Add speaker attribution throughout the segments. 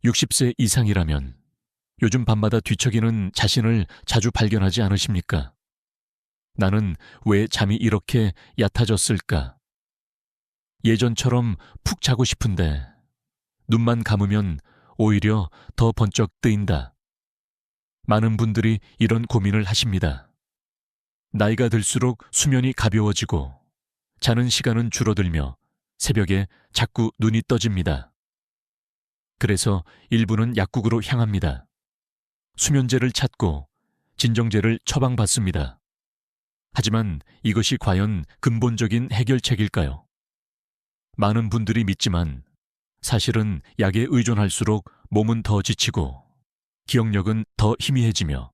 Speaker 1: 60세 이상이라면 요즘 밤마다 뒤척이는 자신을 자주 발견하지 않으십니까? 나는 왜 잠이 이렇게 얕아졌을까? 예전처럼 푹 자고 싶은데 눈만 감으면 오히려 더 번쩍 뜨인다. 많은 분들이 이런 고민을 하십니다. 나이가 들수록 수면이 가벼워지고 자는 시간은 줄어들며 새벽에 자꾸 눈이 떠집니다. 그래서 일부는 약국으로 향합니다. 수면제를 찾고 진정제를 처방받습니다. 하지만 이것이 과연 근본적인 해결책일까요? 많은 분들이 믿지만 사실은 약에 의존할수록 몸은 더 지치고 기억력은 더 희미해지며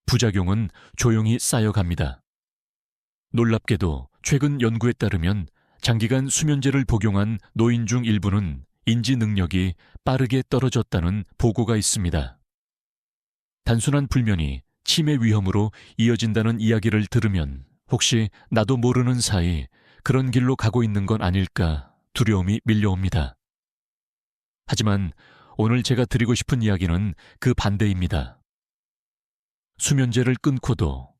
Speaker 1: 부작용은 조용히 쌓여갑니다. 놀랍게도 최근 연구에 따르면 장기간 수면제를 복용한 노인 중 일부는 인지 능력이 빠르게 떨어졌다는 보고가 있습니다. 단순한 불면이 치매 위험으로 이어진다는 이야기를 들으면 혹시 나도 모르는 사이 그런 길로 가고 있는 건 아닐까 두려움이 밀려옵니다. 하지만 오늘 제가 드리고 싶은 이야기는 그 반대입니다. 수면제를 끊고도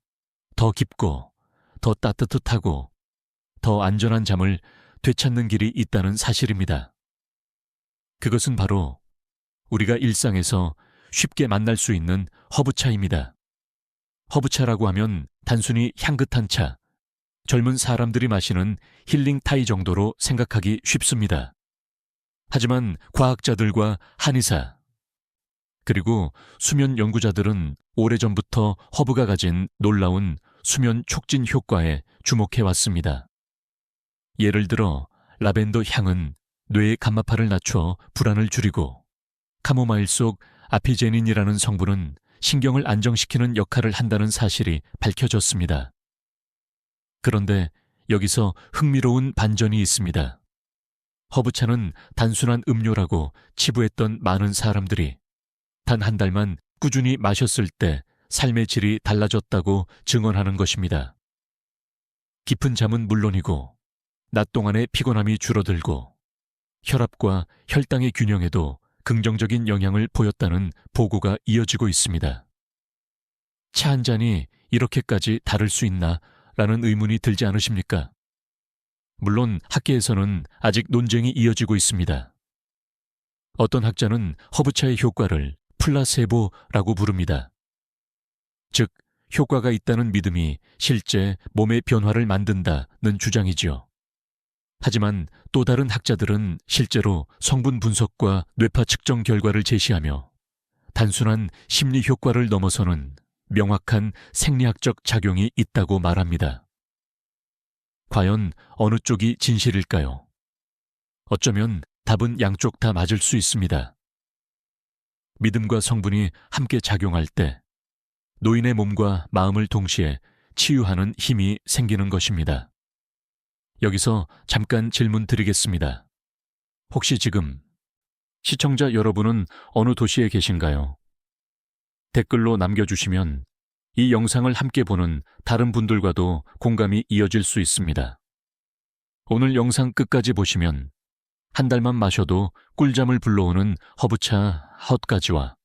Speaker 1: 더 깊고 더 따뜻하고 더 안전한 잠을 되찾는 길이 있다는 사실입니다. 그것은 바로 우리가 일상에서 쉽게 만날 수 있는 허브차입니다. 허브차라고 하면 단순히 향긋한 차, 젊은 사람들이 마시는 힐링 타이 정도로 생각하기 쉽습니다. 하지만 과학자들과 한의사, 그리고 수면 연구자들은 오래전부터 허브가 가진 놀라운 수면 촉진 효과에 주목해왔습니다. 예를 들어 라벤더 향은 뇌의 감마파를 낮춰 불안을 줄이고 카모마일 속 아피제닌이라는 성분은 신경을 안정시키는 역할을 한다는 사실이 밝혀졌습니다. 그런데 여기서 흥미로운 반전이 있습니다. 허브차는 단순한 음료라고 치부했던 많은 사람들이 단 한 달만 꾸준히 마셨을 때 삶의 질이 달라졌다고 증언하는 것입니다. 깊은 잠은 물론이고 낮 동안의 피곤함이 줄어들고 혈압과 혈당의 균형에도 긍정적인 영향을 보였다는 보고가 이어지고 있습니다. 차 한 잔이 이렇게까지 다를 수 있나? 라는 의문이 들지 않으십니까? 물론 학계에서는 아직 논쟁이 이어지고 있습니다. 어떤 학자는 허브차의 효과를 플라세보라고 부릅니다. 즉, 효과가 있다는 믿음이 실제 몸의 변화를 만든다는 주장이지요. 하지만 또 다른 학자들은 실제로 성분 분석과 뇌파 측정 결과를 제시하며 단순한 심리 효과를 넘어서는 명확한 생리학적 작용이 있다고 말합니다. 과연 어느 쪽이 진실일까요? 어쩌면 답은 양쪽 다 맞을 수 있습니다. 믿음과 성분이 함께 작용할 때 노인의 몸과 마음을 동시에 치유하는 힘이 생기는 것입니다. 여기서 잠깐 질문 드리겠습니다. 혹시 지금 시청자 여러분은 어느 도시에 계신가요? 댓글로 남겨주시면 이 영상을 함께 보는 다른 분들과도 공감이 이어질 수 있습니다. 오늘 영상 끝까지 보시면 한 달만 마셔도 꿀잠을 불러오는 허브차 헛가지와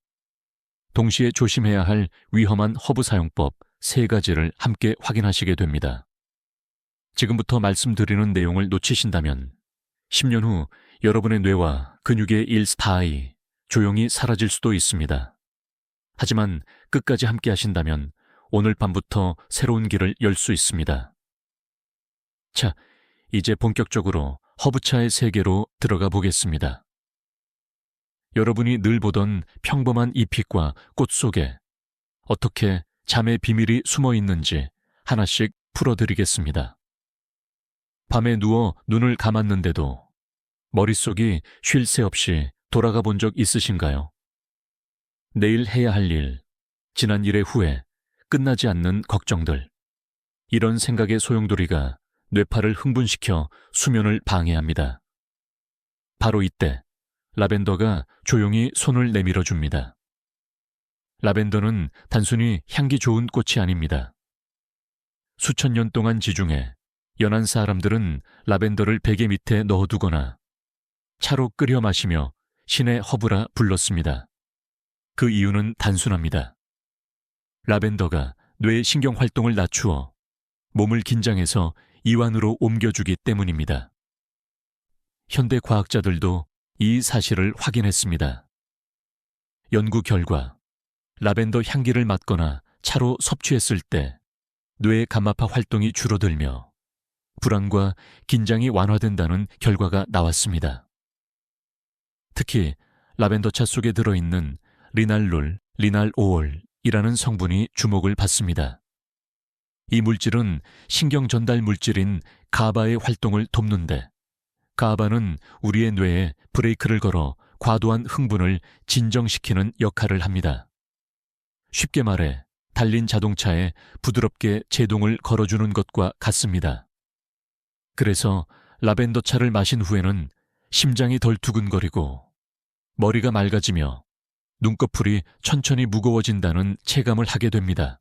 Speaker 1: 동시에 조심해야 할 위험한 허브 사용법 3가지를 함께 확인하시게 됩니다. 지금부터 말씀드리는 내용을 놓치신다면 10년 후 여러분의 뇌와 근육의 일스타이 조용히 사라질 수도 있습니다. 하지만 끝까지 함께 하신다면 오늘 밤부터 새로운 길을 열 수 있습니다. 자, 이제 본격적으로 허브차의 세계로 들어가 보겠습니다. 여러분이 늘 보던 평범한 잎빛과 꽃 속에 어떻게 잠의 비밀이 숨어 있는지 하나씩 풀어드리겠습니다. 밤에 누워 눈을 감았는데도 머릿속이 쉴 새 없이 돌아가 본 적 있으신가요? 내일 해야 할 일, 지난 일의 후회, 끝나지 않는 걱정들. 이런 생각의 소용돌이가 뇌파를 흥분시켜 수면을 방해합니다. 바로 이때 라벤더가 조용히 손을 내밀어 줍니다. 라벤더는 단순히 향기 좋은 꽃이 아닙니다. 수천 년 동안 지중해 연안 사람들은 라벤더를 베개 밑에 넣어두거나 차로 끓여 마시며 신의 허브라 불렀습니다. 그 이유는 단순합니다. 라벤더가 뇌의 신경 활동을 낮추어 몸을 긴장해서 이완으로 옮겨주기 때문입니다. 현대 과학자들도 이 사실을 확인했습니다. 연구 결과 라벤더 향기를 맡거나 차로 섭취했을 때 뇌의 감마파 활동이 줄어들며 불안과 긴장이 완화된다는 결과가 나왔습니다. 특히 라벤더차 속에 들어있는 리날룰, 리날오올이라는 성분이 주목을 받습니다. 이 물질은 신경 전달 물질인 가바의 활동을 돕는데 가바는 우리의 뇌에 브레이크를 걸어 과도한 흥분을 진정시키는 역할을 합니다. 쉽게 말해 달린 자동차에 부드럽게 제동을 걸어주는 것과 같습니다. 그래서 라벤더 차를 마신 후에는 심장이 덜 두근거리고 머리가 맑아지며 눈꺼풀이 천천히 무거워진다는 체감을 하게 됩니다.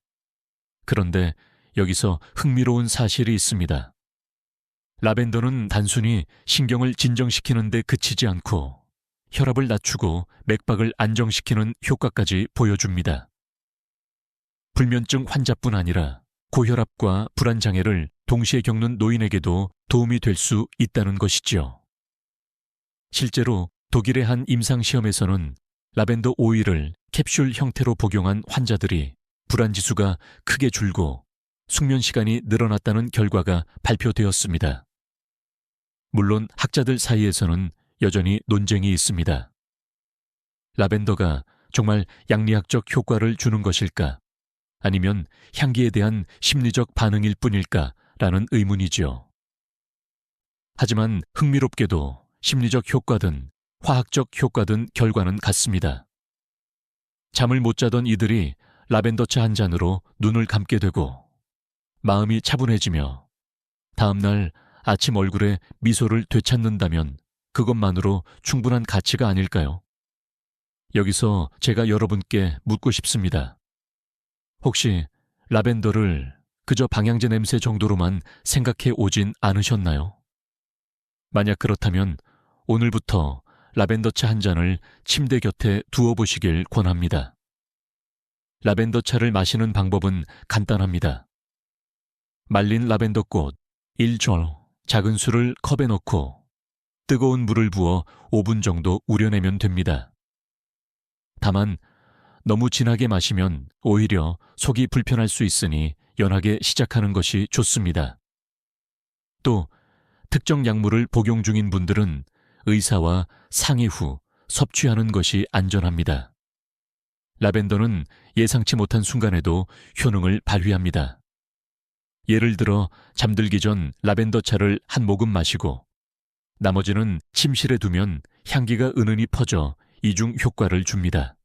Speaker 1: 그런데 여기서 흥미로운 사실이 있습니다. 라벤더는 단순히 신경을 진정시키는 데 그치지 않고 혈압을 낮추고 맥박을 안정시키는 효과까지 보여줍니다. 불면증 환자뿐 아니라 고혈압과 불안장애를 동시에 겪는 노인에게도 도움이 될 수 있다는 것이지요. 실제로 독일의 한 임상시험에서는 라벤더 오일을 캡슐 형태로 복용한 환자들이 불안지수가 크게 줄고 숙면 시간이 늘어났다는 결과가 발표되었습니다. 물론 학자들 사이에서는 여전히 논쟁이 있습니다. 라벤더가 정말 양리학적 효과를 주는 것일까? 아니면 향기에 대한 심리적 반응일 뿐일까라는 의문이지요. 하지만 흥미롭게도 심리적 효과든 화학적 효과든 결과는 같습니다. 잠을 못 자던 이들이 라벤더차 한 잔으로 눈을 감게 되고 마음이 차분해지며 다음날 아침 얼굴에 미소를 되찾는다면 그것만으로 충분한 가치가 아닐까요? 여기서 제가 여러분께 묻고 싶습니다. 혹시 라벤더를 그저 방향제 냄새 정도로만 생각해 오진 않으셨나요? 만약 그렇다면 오늘부터 라벤더차 한 잔을 침대 곁에 두어보시길 권합니다. 라벤더차를 마시는 방법은 간단합니다. 말린 라벤더 꽃 1절 작은 술을 컵에 넣고 뜨거운 물을 부어 5분 정도 우려내면 됩니다. 다만 너무 진하게 마시면 오히려 속이 불편할 수 있으니 연하게 시작하는 것이 좋습니다. 또 특정 약물을 복용 중인 분들은 의사와 상의 후 섭취하는 것이 안전합니다. 라벤더는 예상치 못한 순간에도 효능을 발휘합니다. 예를 들어 잠들기 전 라벤더 차를 한 모금 마시고 나머지는 침실에 두면 향기가 은은히 퍼져 이중 효과를 줍니다.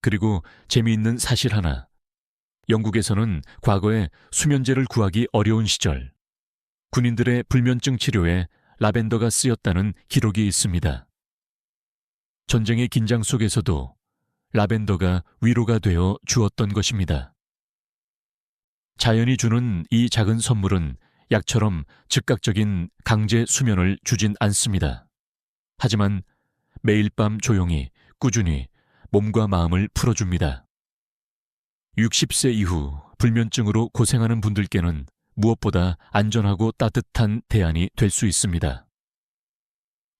Speaker 1: 그리고 재미있는 사실 하나. 영국에서는 과거에 수면제를 구하기 어려운 시절 군인들의 불면증 치료에 라벤더가 쓰였다는 기록이 있습니다. 전쟁의 긴장 속에서도 라벤더가 위로가 되어 주었던 것입니다. 자연이 주는 이 작은 선물은 약처럼 즉각적인 강제 수면을 주진 않습니다. 하지만 매일 밤 조용히 꾸준히 몸과 마음을 풀어줍니다. 60세 이후 불면증으로 고생하는 분들께는 무엇보다 안전하고 따뜻한 대안이 될 수 있습니다.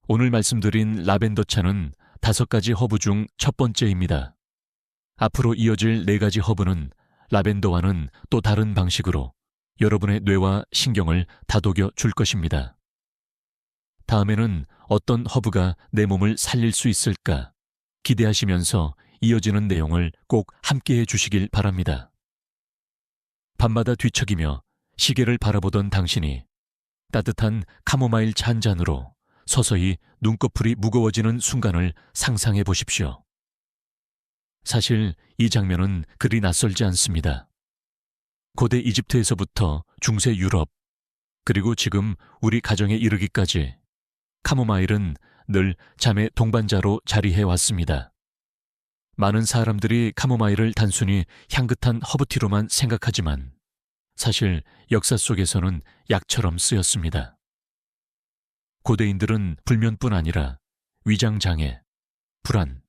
Speaker 1: 오늘 말씀드린 라벤더 차는 5가지 허브 중 첫 번째입니다. 앞으로 이어질 4가지 허브는 라벤더와는 또 다른 방식으로 여러분의 뇌와 신경을 다독여 줄 것입니다. 다음에는 어떤 허브가 내 몸을 살릴 수 있을까 기대하시면서 이어지는 내용을 꼭 함께해 주시길 바랍니다. 밤마다 뒤척이며 시계를 바라보던 당신이 따뜻한 카모마일 차 한 잔으로 서서히 눈꺼풀이 무거워지는 순간을 상상해 보십시오. 사실 이 장면은 그리 낯설지 않습니다. 고대 이집트에서부터 중세 유럽, 그리고 지금 우리 가정에 이르기까지 카모마일은 늘 잠의 동반자로 자리해 왔습니다. 많은 사람들이 카모마일을 단순히 향긋한 허브티로만 생각하지만 사실 역사 속에서는 약처럼 쓰였습니다. 고대인들은 불면뿐 아니라 위장장애, 불안,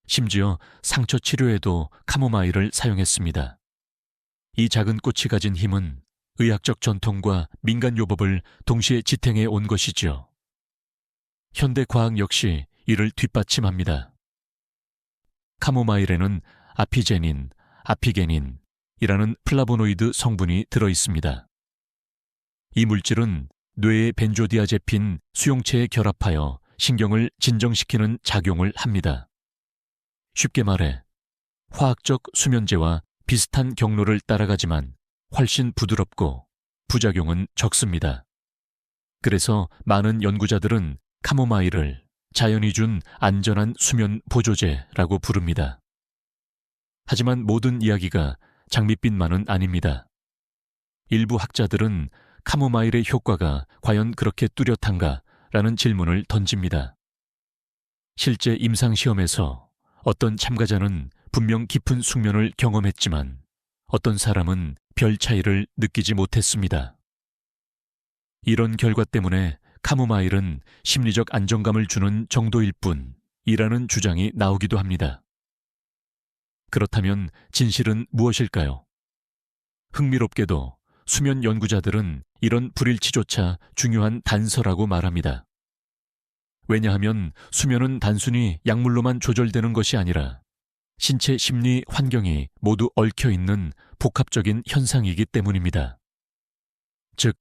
Speaker 1: 심지어 상처 치료에도 카모마일을 사용했습니다. 이 작은 꽃이 가진 힘은 의학적 전통과 민간요법을 동시에 지탱해 온 것이지요. 현대 과학 역시 이를 뒷받침합니다. 카모마일에는 아피제닌, 아피게닌이라는 플라보노이드 성분이 들어 있습니다. 이 물질은 뇌의 벤조디아제핀 수용체에 결합하여 신경을 진정시키는 작용을 합니다. 쉽게 말해 화학적 수면제와 비슷한 경로를 따라가지만 훨씬 부드럽고 부작용은 적습니다. 그래서 많은 연구자들은 카모마일을 자연이 준 안전한 수면 보조제라고 부릅니다. 하지만 모든 이야기가 장밋빛만은 아닙니다. 일부 학자들은 카모마일의 효과가 과연 그렇게 뚜렷한가? 라는 질문을 던집니다. 실제 임상시험에서 어떤 참가자는 분명 깊은 숙면을 경험했지만 어떤 사람은 별 차이를 느끼지 못했습니다. 이런 결과 때문에 카모마일은 심리적 안정감을 주는 정도일 뿐이라는 주장이 나오기도 합니다. 그렇다면 진실은 무엇일까요? 흥미롭게도 수면 연구자들은 이런 불일치조차 중요한 단서라고 말합니다. 왜냐하면 수면은 단순히 약물로만 조절되는 것이 아니라 신체 심리 환경이 모두 얽혀있는 복합적인 현상이기 때문입니다. 즉,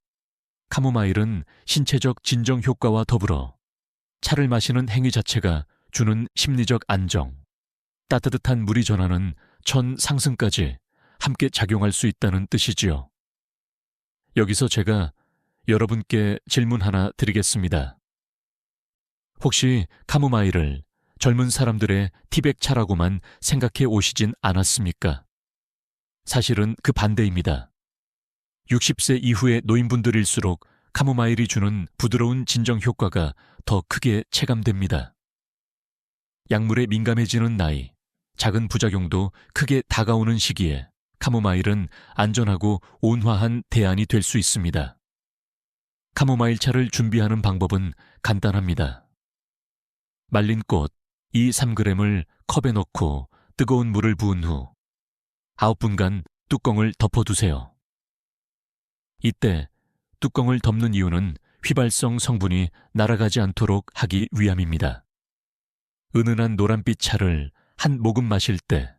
Speaker 1: 카모마일은 신체적 진정 효과와 더불어 차를 마시는 행위 자체가 주는 심리적 안정, 따뜻한 물이 전하는 천 상승까지 함께 작용할 수 있다는 뜻이지요. 여기서 제가 여러분께 질문 하나 드리겠습니다. 혹시 카모마일을 젊은 사람들의 티백차라고만 생각해 오시진 않았습니까? 사실은 그 반대입니다. 60세 이후의 노인분들일수록 카모마일이 주는 부드러운 진정 효과가 더 크게 체감됩니다. 약물에 민감해지는 나이, 작은 부작용도 크게 다가오는 시기에 카모마일은 안전하고 온화한 대안이 될 수 있습니다. 카모마일 차를 준비하는 방법은 간단합니다. 말린 꽃 2-3g을 컵에 넣고 뜨거운 물을 부은 후 9분간 뚜껑을 덮어두세요. 이때 뚜껑을 덮는 이유는 휘발성 성분이 날아가지 않도록 하기 위함입니다. 은은한 노란빛 차를 한 모금 마실 때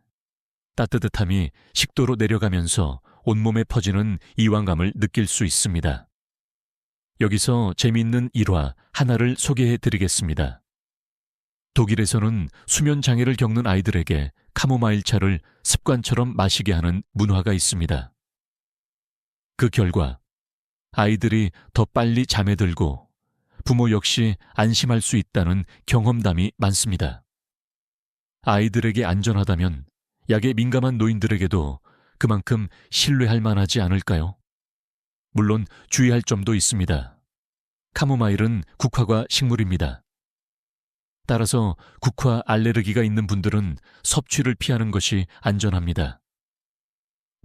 Speaker 1: 따뜻함이 식도로 내려가면서 온몸에 퍼지는 이완감을 느낄 수 있습니다. 여기서 재미있는 일화 하나를 소개해 드리겠습니다. 독일에서는 수면 장애를 겪는 아이들에게 카모마일 차를 습관처럼 마시게 하는 문화가 있습니다. 그 결과 아이들이 더 빨리 잠에 들고 부모 역시 안심할 수 있다는 경험담이 많습니다. 아이들에게 안전하다면 약에 민감한 노인들에게도 그만큼 신뢰할 만하지 않을까요? 물론 주의할 점도 있습니다. 카모마일은 국화과 식물입니다. 따라서 국화 알레르기가 있는 분들은 섭취를 피하는 것이 안전합니다.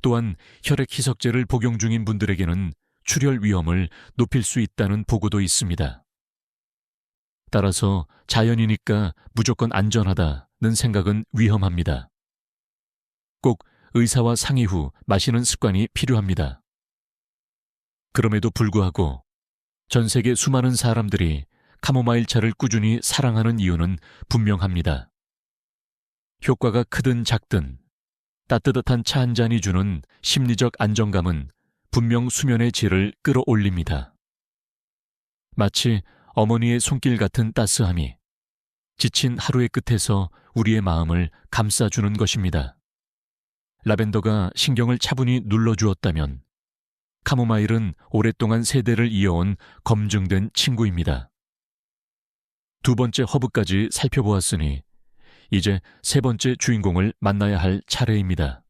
Speaker 1: 또한 혈액 희석제를 복용 중인 분들에게는 출혈 위험을 높일 수 있다는 보고도 있습니다. 따라서 자연이니까 무조건 안전하다는 생각은 위험합니다. 꼭 의사와 상의 후 마시는 습관이 필요합니다. 그럼에도 불구하고 전 세계 수많은 사람들이 카모마일 차를 꾸준히 사랑하는 이유는 분명합니다. 효과가 크든 작든 따뜻한 차 한 잔이 주는 심리적 안정감은 분명 수면의 질을 끌어올립니다. 마치 어머니의 손길 같은 따스함이 지친 하루의 끝에서 우리의 마음을 감싸주는 것입니다. 라벤더가 신경을 차분히 눌러주었다면 카모마일은 오랫동안 세대를 이어온 검증된 친구입니다. 두 번째 허브까지 살펴보았으니 이제 세 번째 주인공을 만나야 할 차례입니다.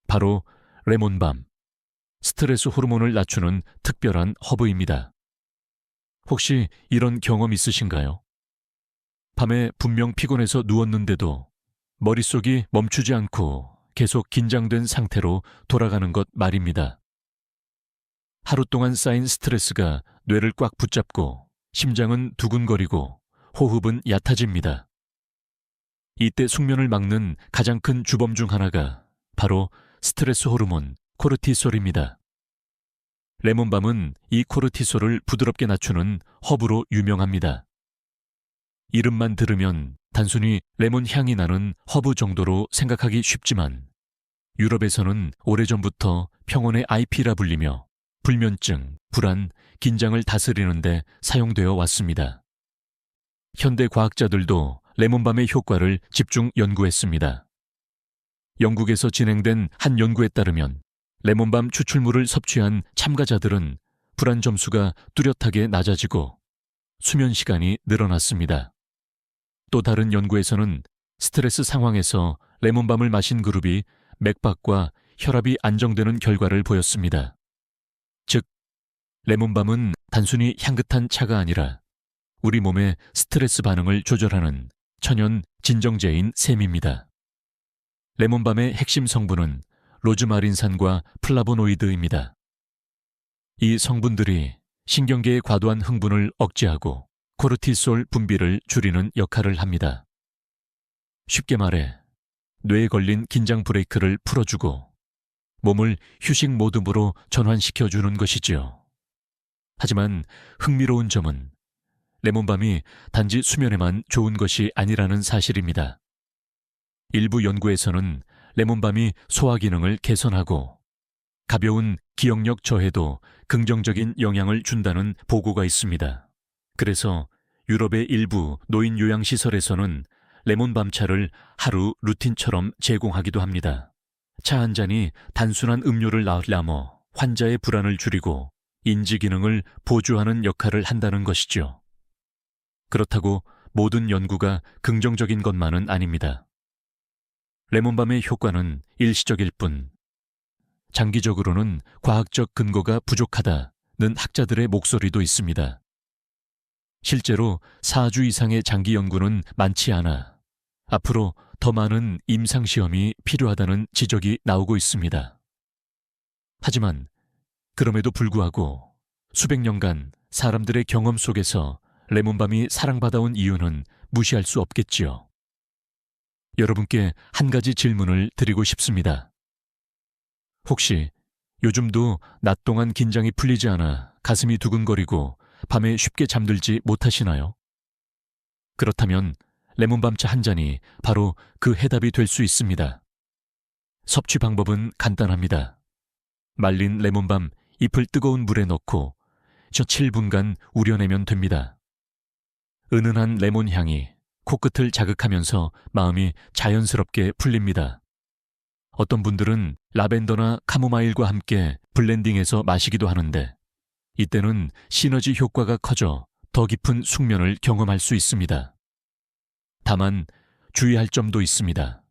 Speaker 1: 바로 레몬밤, 스트레스 호르몬을 낮추는 특별한 허브입니다. 혹시 이런 경험 있으신가요? 밤에 분명 피곤해서 누웠는데도 머릿속이 멈추지 않고 계속 긴장된 상태로 돌아가는 것 말입니다. 하루 동안 쌓인 스트레스가 뇌를 꽉 붙잡고 심장은 두근거리고 호흡은 얕아집니다. 이때 숙면을 막는 가장 큰 주범 중 하나가 바로 스트레스 호르몬 코르티솔입니다. 레몬밤은 이 코르티솔을 부드럽게 낮추는 허브로 유명합니다. 이름만 들으면 단순히 레몬 향이 나는 허브 정도로 생각하기 쉽지만 유럽에서는 오래전부터 평온의 IP라 불리며 불면증, 불안, 긴장을 다스리는 데 사용되어 왔습니다. 현대 과학자들도 레몬밤의 효과를 집중 연구했습니다. 영국에서 진행된 한 연구에 따르면 레몬밤 추출물을 섭취한 참가자들은 불안 점수가 뚜렷하게 낮아지고 수면 시간이 늘어났습니다. 또 다른 연구에서는 스트레스 상황에서 레몬밤을 마신 그룹이 맥박과 혈압이 안정되는 결과를 보였습니다. 즉, 레몬밤은 단순히 향긋한 차가 아니라 우리 몸의 스트레스 반응을 조절하는 천연 진정제인 셈입니다. 레몬밤의 핵심 성분은 로즈마린산과 플라보노이드입니다. 이 성분들이 신경계의 과도한 흥분을 억제하고 코르티솔 분비를 줄이는 역할을 합니다. 쉽게 말해 뇌에 걸린 긴장 브레이크를 풀어주고 몸을 휴식 모드로 전환시켜주는 것이지요. 하지만 흥미로운 점은 레몬밤이 단지 수면에만 좋은 것이 아니라는 사실입니다. 일부 연구에서는 레몬밤이 소화 기능을 개선하고 가벼운 기억력 저해도 긍정적인 영향을 준다는 보고가 있습니다. 그래서 유럽의 일부 노인 요양시설에서는 레몬밤차를 하루 루틴처럼 제공하기도 합니다. 차 한 잔이 단순한 음료를 넘어 환자의 불안을 줄이고 인지 기능을 보조하는 역할을 한다는 것이죠. 그렇다고 모든 연구가 긍정적인 것만은 아닙니다. 레몬밤의 효과는 일시적일 뿐, 장기적으로는 과학적 근거가 부족하다는 학자들의 목소리도 있습니다. 실제로 4주 이상의 장기 연구는 많지 않아 앞으로 더 많은 임상시험이 필요하다는 지적이 나오고 있습니다. 하지만 그럼에도 불구하고 수백 년간 사람들의 경험 속에서 레몬밤이 사랑받아온 이유는 무시할 수 없겠지요. 여러분께 한 가지 질문을 드리고 싶습니다. 혹시 요즘도 낮 동안 긴장이 풀리지 않아 가슴이 두근거리고 밤에 쉽게 잠들지 못하시나요? 그렇다면 레몬밤차 한 잔이 바로 그 해답이 될 수 있습니다. 섭취 방법은 간단합니다. 말린 레몬밤 잎을 뜨거운 물에 넣고 7분간 우려내면 됩니다. 은은한 레몬 향이 코끝을 자극하면서 마음이 자연스럽게 풀립니다. 어떤 분들은 라벤더나 카모마일과 함께 블렌딩해서 마시기도 하는데 이때는 시너지 효과가 커져 더 깊은 숙면을 경험할 수 있습니다. 다만 주의할 점도 있습니다.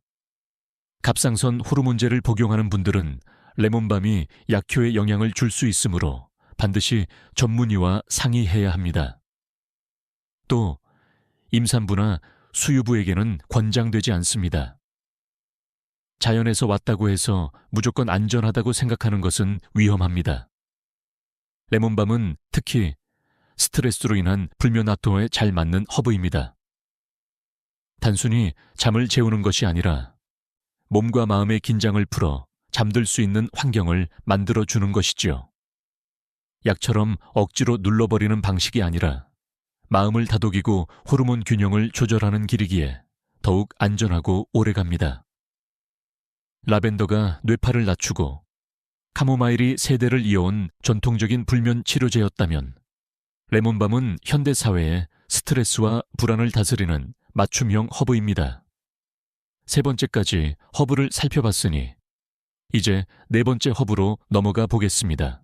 Speaker 1: 갑상선 호르몬제를 복용하는 분들은 레몬밤이 약효에 영향을 줄 수 있으므로 반드시 전문의와 상의해야 합니다. 또 임산부나 수유부에게는 권장되지 않습니다. 자연에서 왔다고 해서 무조건 안전하다고 생각하는 것은 위험합니다. 레몬밤은 특히 스트레스로 인한 불면 압도에 잘 맞는 허브입니다. 단순히 잠을 재우는 것이 아니라 몸과 마음의 긴장을 풀어 잠들 수 있는 환경을 만들어주는 것이지요. 약처럼 억지로 눌러버리는 방식이 아니라 마음을 다독이고 호르몬 균형을 조절하는 길이기에 더욱 안전하고 오래갑니다. 라벤더가 뇌파를 낮추고 카모마일이 세대를 이어온 전통적인 불면 치료제였다면 레몬밤은 현대 사회의 스트레스와 불안을 다스리는 맞춤형 허브입니다. 세 번째까지 허브를 살펴봤으니 이제 네 번째 허브로 넘어가 보겠습니다.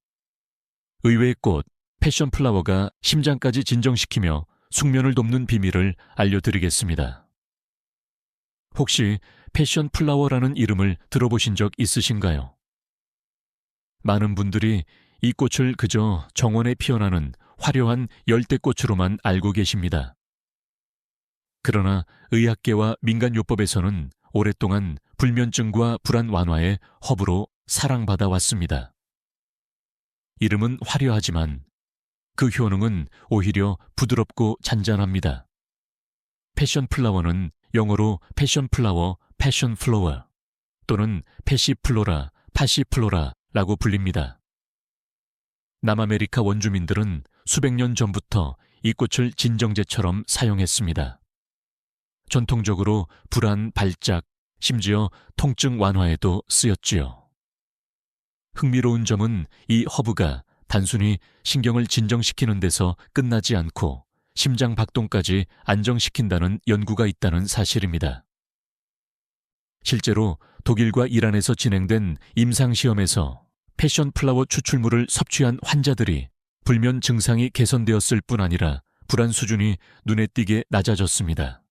Speaker 1: 의외의 꽃, 패션 플라워가 심장까지 진정시키며 숙면을 돕는 비밀을 알려드리겠습니다. 혹시 패션 플라워라는 이름을 들어보신 적 있으신가요? 많은 분들이 이 꽃을 그저 정원에 피어나는 화려한 열대꽃으로만 알고 계십니다. 그러나 의학계와 민간요법에서는 오랫동안 불면증과 불안 완화의 허브로 사랑받아 왔습니다. 이름은 화려하지만 그 효능은 오히려 부드럽고 잔잔합니다. 패션 플라워는 영어로 패션 플라워, 패션 플로어 또는 패시플로라, 파시플로라라고 불립니다. 남아메리카 원주민들은 수백 년 전부터 이 꽃을 진정제처럼 사용했습니다. 전통적으로 불안, 발작, 심지어 통증 완화에도 쓰였지요. 흥미로운 점은 이 허브가 단순히 신경을 진정시키는 데서 끝나지 않고 심장 박동까지 안정시킨다는 연구가 있다는 사실입니다. 실제로 독일과 이란에서 진행된 임상시험에서 패션 플라워 추출물을 섭취한 환자들이 불면 증상이 개선되었을 뿐 아니라 불안 수준이 눈에 띄게 낮아졌습니다.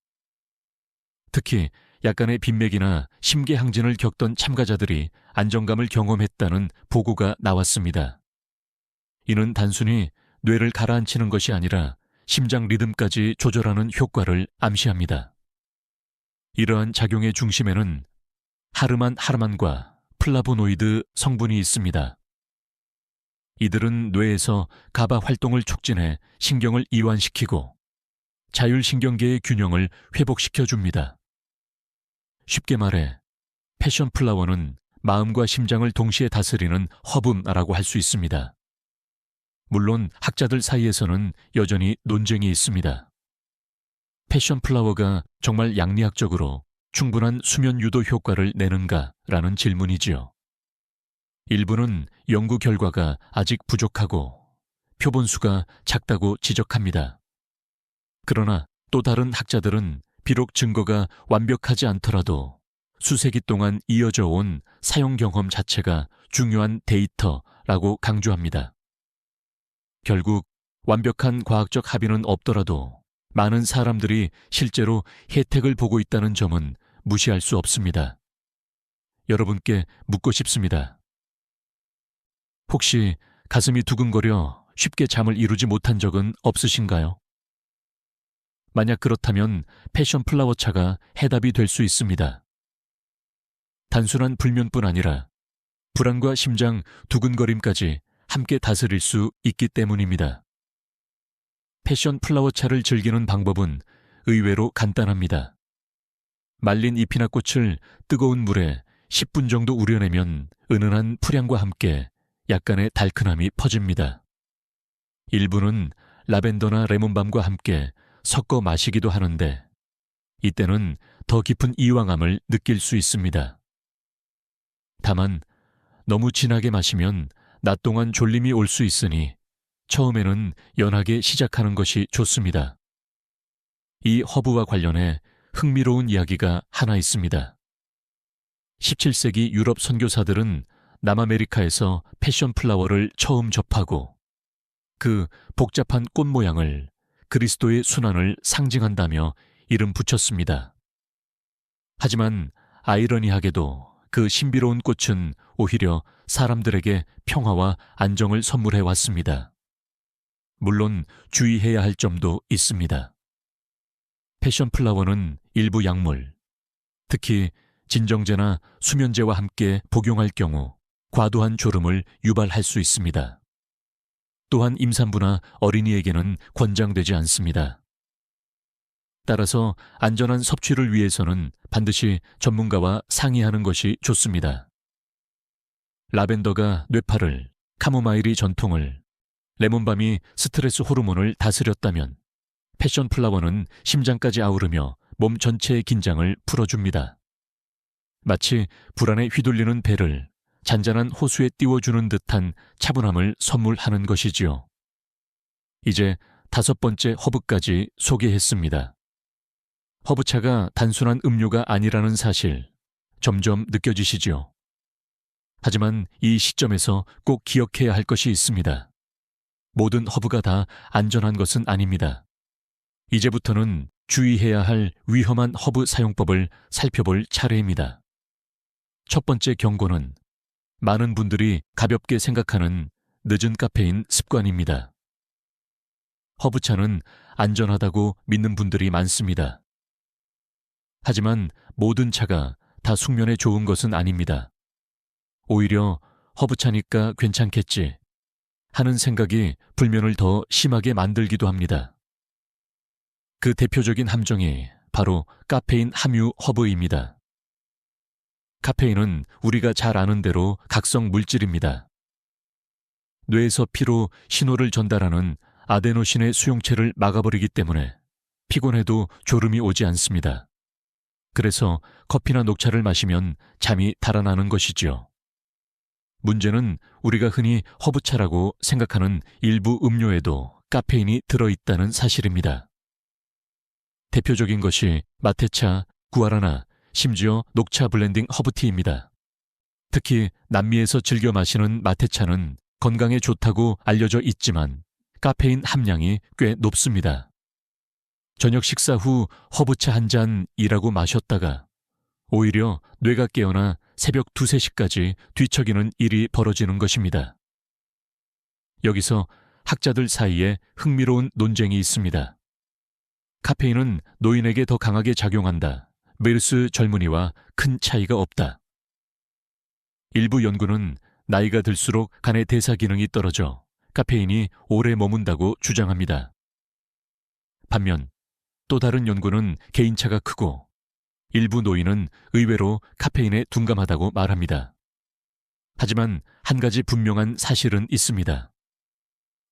Speaker 1: 특히 약간의 빈맥이나 심계항진을 겪던 참가자들이 안정감을 경험했다는 보고가 나왔습니다. 이는 단순히 뇌를 가라앉히는 것이 아니라 심장 리듬까지 조절하는 효과를 암시합니다. 이러한 작용의 중심에는 하르만과 플라보노이드 성분이 있습니다. 이들은 뇌에서 가바 활동을 촉진해 신경을 이완시키고 자율신경계의 균형을 회복시켜줍니다. 쉽게 말해 패션 플라워는 마음과 심장을 동시에 다스리는 허브라고 할 수 있습니다. 물론 학자들 사이에서는 여전히 논쟁이 있습니다. 패션 플라워가 정말 양리학적으로 충분한 수면 유도 효과를 내는가라는 질문이지요. 일부는 연구 결과가 아직 부족하고 표본수가 작다고 지적합니다. 그러나 또 다른 학자들은 비록 증거가 완벽하지 않더라도 수세기 동안 이어져 온 사용 경험 자체가 중요한 데이터라고 강조합니다. 결국 완벽한 과학적 합의는 없더라도 많은 사람들이 실제로 혜택을 보고 있다는 점은 무시할 수 없습니다. 여러분께 묻고 싶습니다. 혹시 가슴이 두근거려 쉽게 잠을 이루지 못한 적은 없으신가요? 만약 그렇다면 패션 플라워 차가 해답이 될 수 있습니다. 단순한 불면뿐 아니라 불안과 심장 두근거림까지 함께 다스릴 수 있기 때문입니다. 패션 플라워 차를 즐기는 방법은 의외로 간단합니다. 말린 잎이나 꽃을 뜨거운 물에 10분 정도 우려내면 은은한 풀향과 함께 약간의 달큰함이 퍼집니다. 일부는 라벤더나 레몬밤과 함께 섞어 마시기도 하는데 이때는 더 깊은 이완감을 느낄 수 있습니다. 다만 너무 진하게 마시면 낮 동안 졸림이 올 수 있으니 처음에는 연하게 시작하는 것이 좋습니다. 이 허브와 관련해 흥미로운 이야기가 하나 있습니다. 17세기 유럽 선교사들은 남아메리카에서 패션 플라워를 처음 접하고 그 복잡한 꽃 모양을 그리스도의 순환을 상징한다며 이름 붙였습니다. 하지만 아이러니하게도 그 신비로운 꽃은 오히려 사람들에게 평화와 안정을 선물해 왔습니다. 물론 주의해야 할 점도 있습니다. 패션 플라워는 일부 약물, 특히 진정제나 수면제와 함께 복용할 경우 과도한 졸음을 유발할 수 있습니다. 또한 임산부나 어린이에게는 권장되지 않습니다. 따라서 안전한 섭취를 위해서는 반드시 전문가와 상의하는 것이 좋습니다. 라벤더가 뇌파를, 카모마일이 전통을, 레몬밤이 스트레스 호르몬을 다스렸다면 패션 플라워는 심장까지 아우르며 몸 전체의 긴장을 풀어줍니다. 마치 불안에 휘둘리는 배를 잔잔한 호수에 띄워주는 듯한 차분함을 선물하는 것이지요. 이제 5번째 허브까지 소개했습니다. 허브차가 단순한 음료가 아니라는 사실 점점 느껴지시지요. 하지만 이 시점에서 꼭 기억해야 할 것이 있습니다. 모든 허브가 다 안전한 것은 아닙니다. 이제부터는 주의해야 할 위험한 허브 사용법을 살펴볼 차례입니다. 첫 번째 경고는 많은 분들이 가볍게 생각하는 늦은 카페인 습관입니다. 허브차는 안전하다고 믿는 분들이 많습니다. 하지만 모든 차가 다 숙면에 좋은 것은 아닙니다. 오히려 허브차니까 괜찮겠지 하는 생각이 불면을 더 심하게 만들기도 합니다. 그 대표적인 함정이 바로 카페인 함유 허브입니다. 카페인은 우리가 잘 아는 대로 각성 물질입니다. 뇌에서 피로 신호를 전달하는 아데노신의 수용체를 막아버리기 때문에 피곤해도 졸음이 오지 않습니다. 그래서 커피나 녹차를 마시면 잠이 달아나는 것이지요. 문제는 우리가 흔히 허브차라고 생각하는 일부 음료에도 카페인이 들어있다는 사실입니다. 대표적인 것이 마테차, 구아라나, 심지어 녹차 블렌딩 허브티입니다. 특히 남미에서 즐겨 마시는 마테차는 건강에 좋다고 알려져 있지만 카페인 함량이 꽤 높습니다. 저녁 식사 후 허브차 한 잔이라고 마셨다가 오히려 뇌가 깨어나 새벽 2, 3시까지 뒤척이는 일이 벌어지는 것입니다. 여기서 학자들 사이에 흥미로운 논쟁이 있습니다. 카페인은 노인에게 더 강하게 작용한다. 메르스 젊은이와 큰 차이가 없다. 일부 연구는 나이가 들수록 간의 대사 기능이 떨어져 카페인이 오래 머문다고 주장합니다. 반면 또 다른 연구는 개인차가 크고 일부 노인은 의외로 카페인에 둔감하다고 말합니다. 하지만 한 가지 분명한 사실은 있습니다.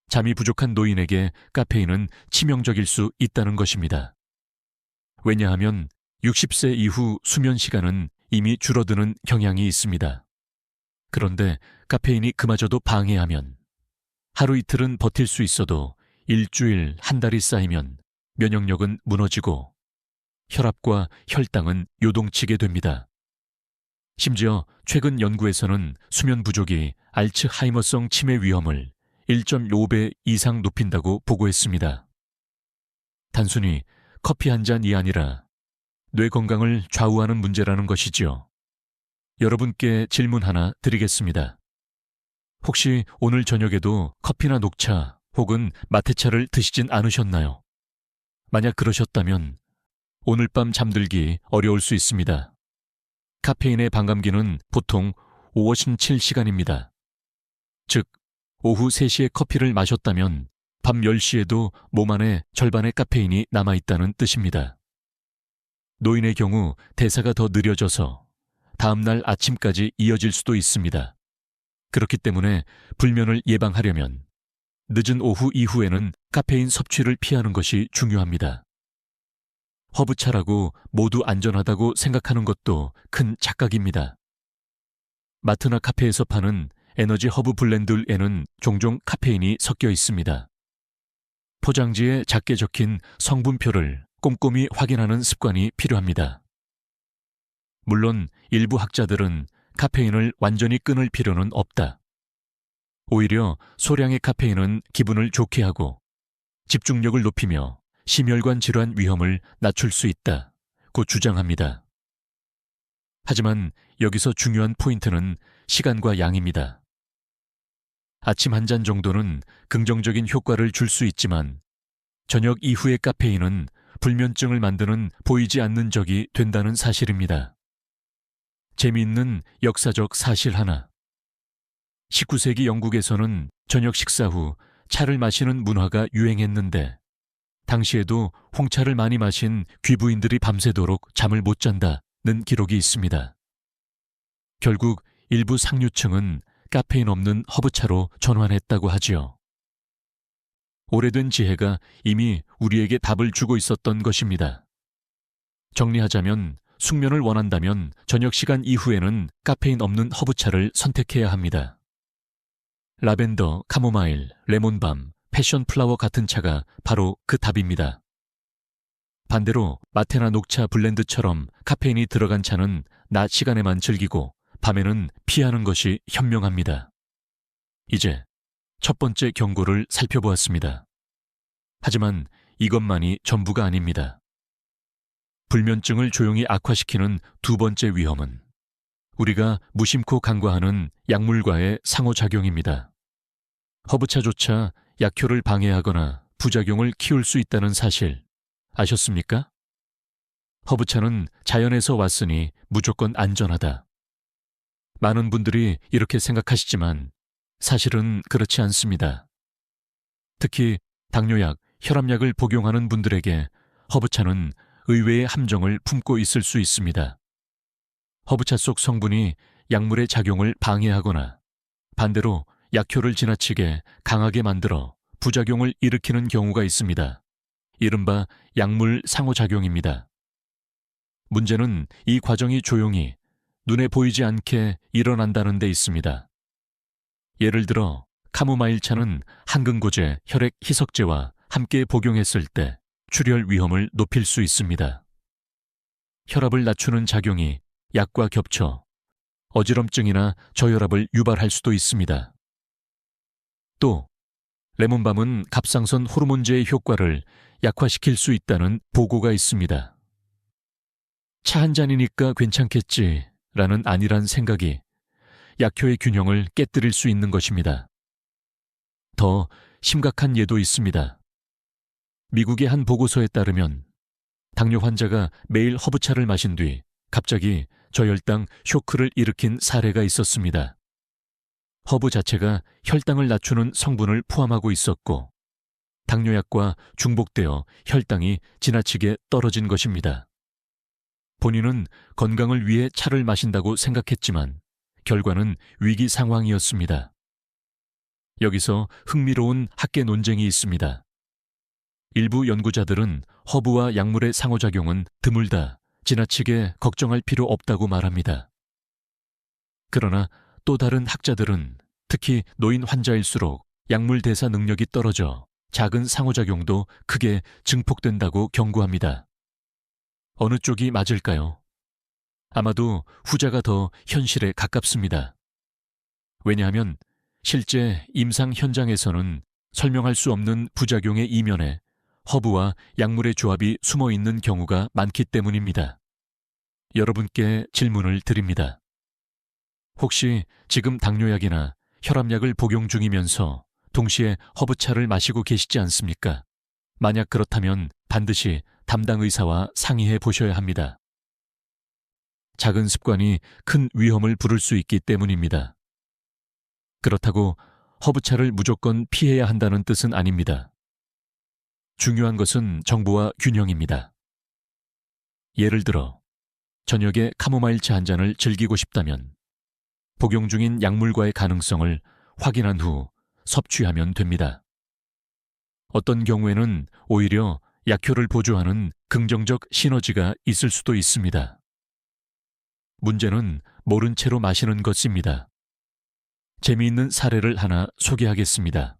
Speaker 1: 잠이 부족한 노인에게 카페인은 치명적일 수 있다는 것입니다. 왜냐하면 60세 이후 수면 시간은 이미 줄어드는 경향이 있습니다. 그런데 카페인이 그마저도 방해하면 하루 이틀은 버틸 수 있어도 일주일, 한 달이 쌓이면 면역력은 무너지고 혈압과 혈당은 요동치게 됩니다. 심지어 최근 연구에서는 수면 부족이 알츠하이머성 치매 위험을 1.5배 이상 높인다고 보고했습니다. 단순히 커피 한 잔이 아니라 뇌 건강을 좌우하는 문제라는 것이지요. 여러분께 질문 하나 드리겠습니다. 혹시 오늘 저녁에도 커피나 녹차 혹은 마테차를 드시진 않으셨나요? 만약 그러셨다면 오늘 밤 잠들기 어려울 수 있습니다. 카페인의 반감기는 보통 5-7시간입니다. 즉, 오후 3시에 커피를 마셨다면 밤 10시에도 몸 안에 절반의 카페인이 남아있다는 뜻입니다. 노인의 경우 대사가 더 느려져서 다음날 아침까지 이어질 수도 있습니다. 그렇기 때문에 불면을 예방하려면 늦은 오후 이후에는 카페인 섭취를 피하는 것이 중요합니다. 허브차라고 모두 안전하다고 생각하는 것도 큰 착각입니다. 마트나 카페에서 파는 에너지 허브 블렌드에는 종종 카페인이 섞여 있습니다. 포장지에 작게 적힌 성분표를 꼼꼼히 확인하는 습관이 필요합니다. 물론 일부 학자들은 카페인을 완전히 끊을 필요는 없다. 오히려 소량의 카페인은 기분을 좋게 하고 집중력을 높이며 심혈관 질환 위험을 낮출 수 있다고 주장합니다. 하지만 여기서 중요한 포인트는 시간과 양입니다. 아침 한 잔 정도는 긍정적인 효과를 줄 수 있지만 저녁 이후의 카페인은 불면증을 만드는 보이지 않는 적이 된다는 사실입니다. 재미있는 역사적 사실 하나. 19세기 영국에서는 저녁 식사 후 차를 마시는 문화가 유행했는데 당시에도 홍차를 많이 마신 귀부인들이 밤새도록 잠을 못 잔다는 기록이 있습니다. 결국 일부 상류층은 카페인 없는 허브차로 전환했다고 하지요. 오래된 지혜가 이미 우리에게 답을 주고 있었던 것입니다. 정리하자면 숙면을 원한다면 저녁 시간 이후에는 카페인 없는 허브차를 선택해야 합니다. 라벤더, 카모마일, 레몬밤, 패션 플라워 같은 차가 바로 그 답입니다. 반대로 마테나 녹차 블렌드처럼 카페인이 들어간 차는 낮 시간에만 즐기고 밤에는 피하는 것이 현명합니다. 이제 첫 번째 경고를 살펴보았습니다. 하지만 이것만이 전부가 아닙니다. 불면증을 조용히 악화시키는 두 번째 위험은 우리가 무심코 간과하는 약물과의 상호작용입니다. 허브차조차 약효를 방해하거나 부작용을 키울 수 있다는 사실 아셨습니까? 허브차는 자연에서 왔으니 무조건 안전하다. 많은 분들이 이렇게 생각하시지만 사실은 그렇지 않습니다. 특히 당뇨약, 혈압약을 복용하는 분들에게 허브차는 의외의 함정을 품고 있을 수 있습니다. 허브차 속 성분이 약물의 작용을 방해하거나 반대로 약효를 지나치게 강하게 만들어 부작용을 일으키는 경우가 있습니다. 이른바 약물 상호작용입니다. 문제는 이 과정이 조용히 눈에 보이지 않게 일어난다는 데 있습니다. 예를 들어 카모마일차는 항근고제, 혈액 희석제와 함께 복용했을 때 출혈 위험을 높일 수 있습니다. 혈압을 낮추는 작용이 약과 겹쳐 어지럼증이나 저혈압을 유발할 수도 있습니다. 또 레몬밤은 갑상선 호르몬제의 효과를 약화시킬 수 있다는 보고가 있습니다. 차 한 잔이니까 괜찮겠지라는 안일한 생각이 약효의 균형을 깨뜨릴 수 있는 것입니다. 더 심각한 예도 있습니다. 미국의 한 보고서에 따르면 당뇨 환자가 매일 허브차를 마신 뒤 갑자기 저혈당 쇼크를 일으킨 사례가 있었습니다. 허브 자체가 혈당을 낮추는 성분을 포함하고 있었고 당뇨약과 중복되어 혈당이 지나치게 떨어진 것입니다. 본인은 건강을 위해 차를 마신다고 생각했지만 결과는 위기 상황이었습니다. 여기서 흥미로운 학계 논쟁이 있습니다. 일부 연구자들은 허브와 약물의 상호작용은 드물다, 지나치게 걱정할 필요 없다고 말합니다. 그러나 또 다른 학자들은 특히 노인 환자일수록 약물 대사 능력이 떨어져 작은 상호작용도 크게 증폭된다고 경고합니다. 어느 쪽이 맞을까요? 아마도 후자가 더 현실에 가깝습니다. 왜냐하면 실제 임상 현장에서는 설명할 수 없는 부작용의 이면에 허브와 약물의 조합이 숨어 있는 경우가 많기 때문입니다. 여러분께 질문을 드립니다. 혹시 지금 당뇨약이나 혈압약을 복용 중이면서 동시에 허브차를 마시고 계시지 않습니까? 만약 그렇다면 반드시 담당 의사와 상의해 보셔야 합니다. 작은 습관이 큰 위험을 부를 수 있기 때문입니다. 그렇다고 허브차를 무조건 피해야 한다는 뜻은 아닙니다. 중요한 것은 정보와 균형입니다. 예를 들어 저녁에 카모마일차 한 잔을 즐기고 싶다면 복용 중인 약물과의 가능성을 확인한 후 섭취하면 됩니다. 어떤 경우에는 오히려 약효를 보조하는 긍정적 시너지가 있을 수도 있습니다. 문제는 모른 채로 마시는 것입니다. 재미있는 사례를 하나 소개하겠습니다.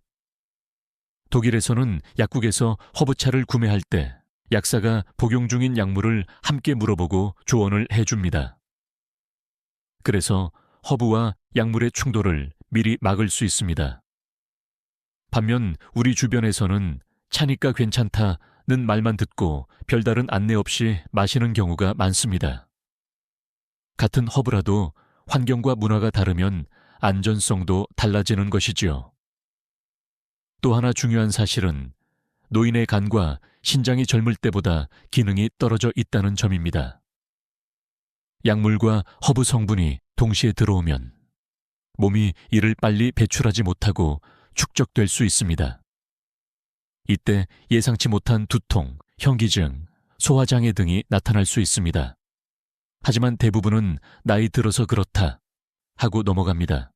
Speaker 1: 독일에서는 약국에서 허브차를 구매할 때 약사가 복용 중인 약물을 함께 물어보고 조언을 해줍니다. 그래서 허브와 약물의 충돌을 미리 막을 수 있습니다. 반면 우리 주변에서는 차니까 괜찮다는 말만 듣고 별다른 안내 없이 마시는 경우가 많습니다. 같은 허브라도 환경과 문화가 다르면 안전성도 달라지는 것이지요. 또 하나 중요한 사실은 노인의 간과 신장이 젊을 때보다 기능이 떨어져 있다는 점입니다. 약물과 허브 성분이 동시에 들어오면 몸이 이를 빨리 배출하지 못하고 축적될 수 있습니다. 이때 예상치 못한 두통, 현기증, 소화장애 등이 나타날 수 있습니다. 하지만 대부분은 나이 들어서 그렇다 하고 넘어갑니다.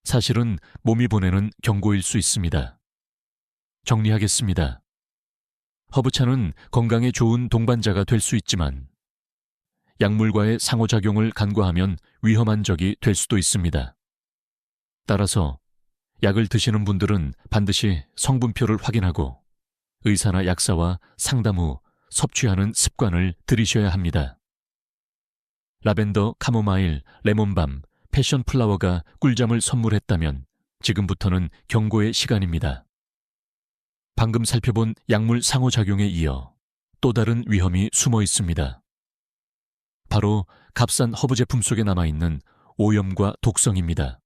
Speaker 1: 사실은 몸이 보내는 경고일 수 있습니다. 정리하겠습니다. 허브차는 건강에 좋은 동반자가 될 수 있지만 약물과의 상호작용을 간과하면 위험한 적이 될 수도 있습니다. 따라서 약을 드시는 분들은 반드시 성분표를 확인하고 의사나 약사와 상담 후 섭취하는 습관을 들이셔야 합니다. 라벤더, 카모마일, 레몬밤, 패션플라워가 꿀잠을 선물했다면 지금부터는 경고의 시간입니다. 방금 살펴본 약물 상호작용에 이어 또 다른 위험이 숨어 있습니다. 바로 값싼 허브 제품 속에 남아있는 오염과 독성입니다.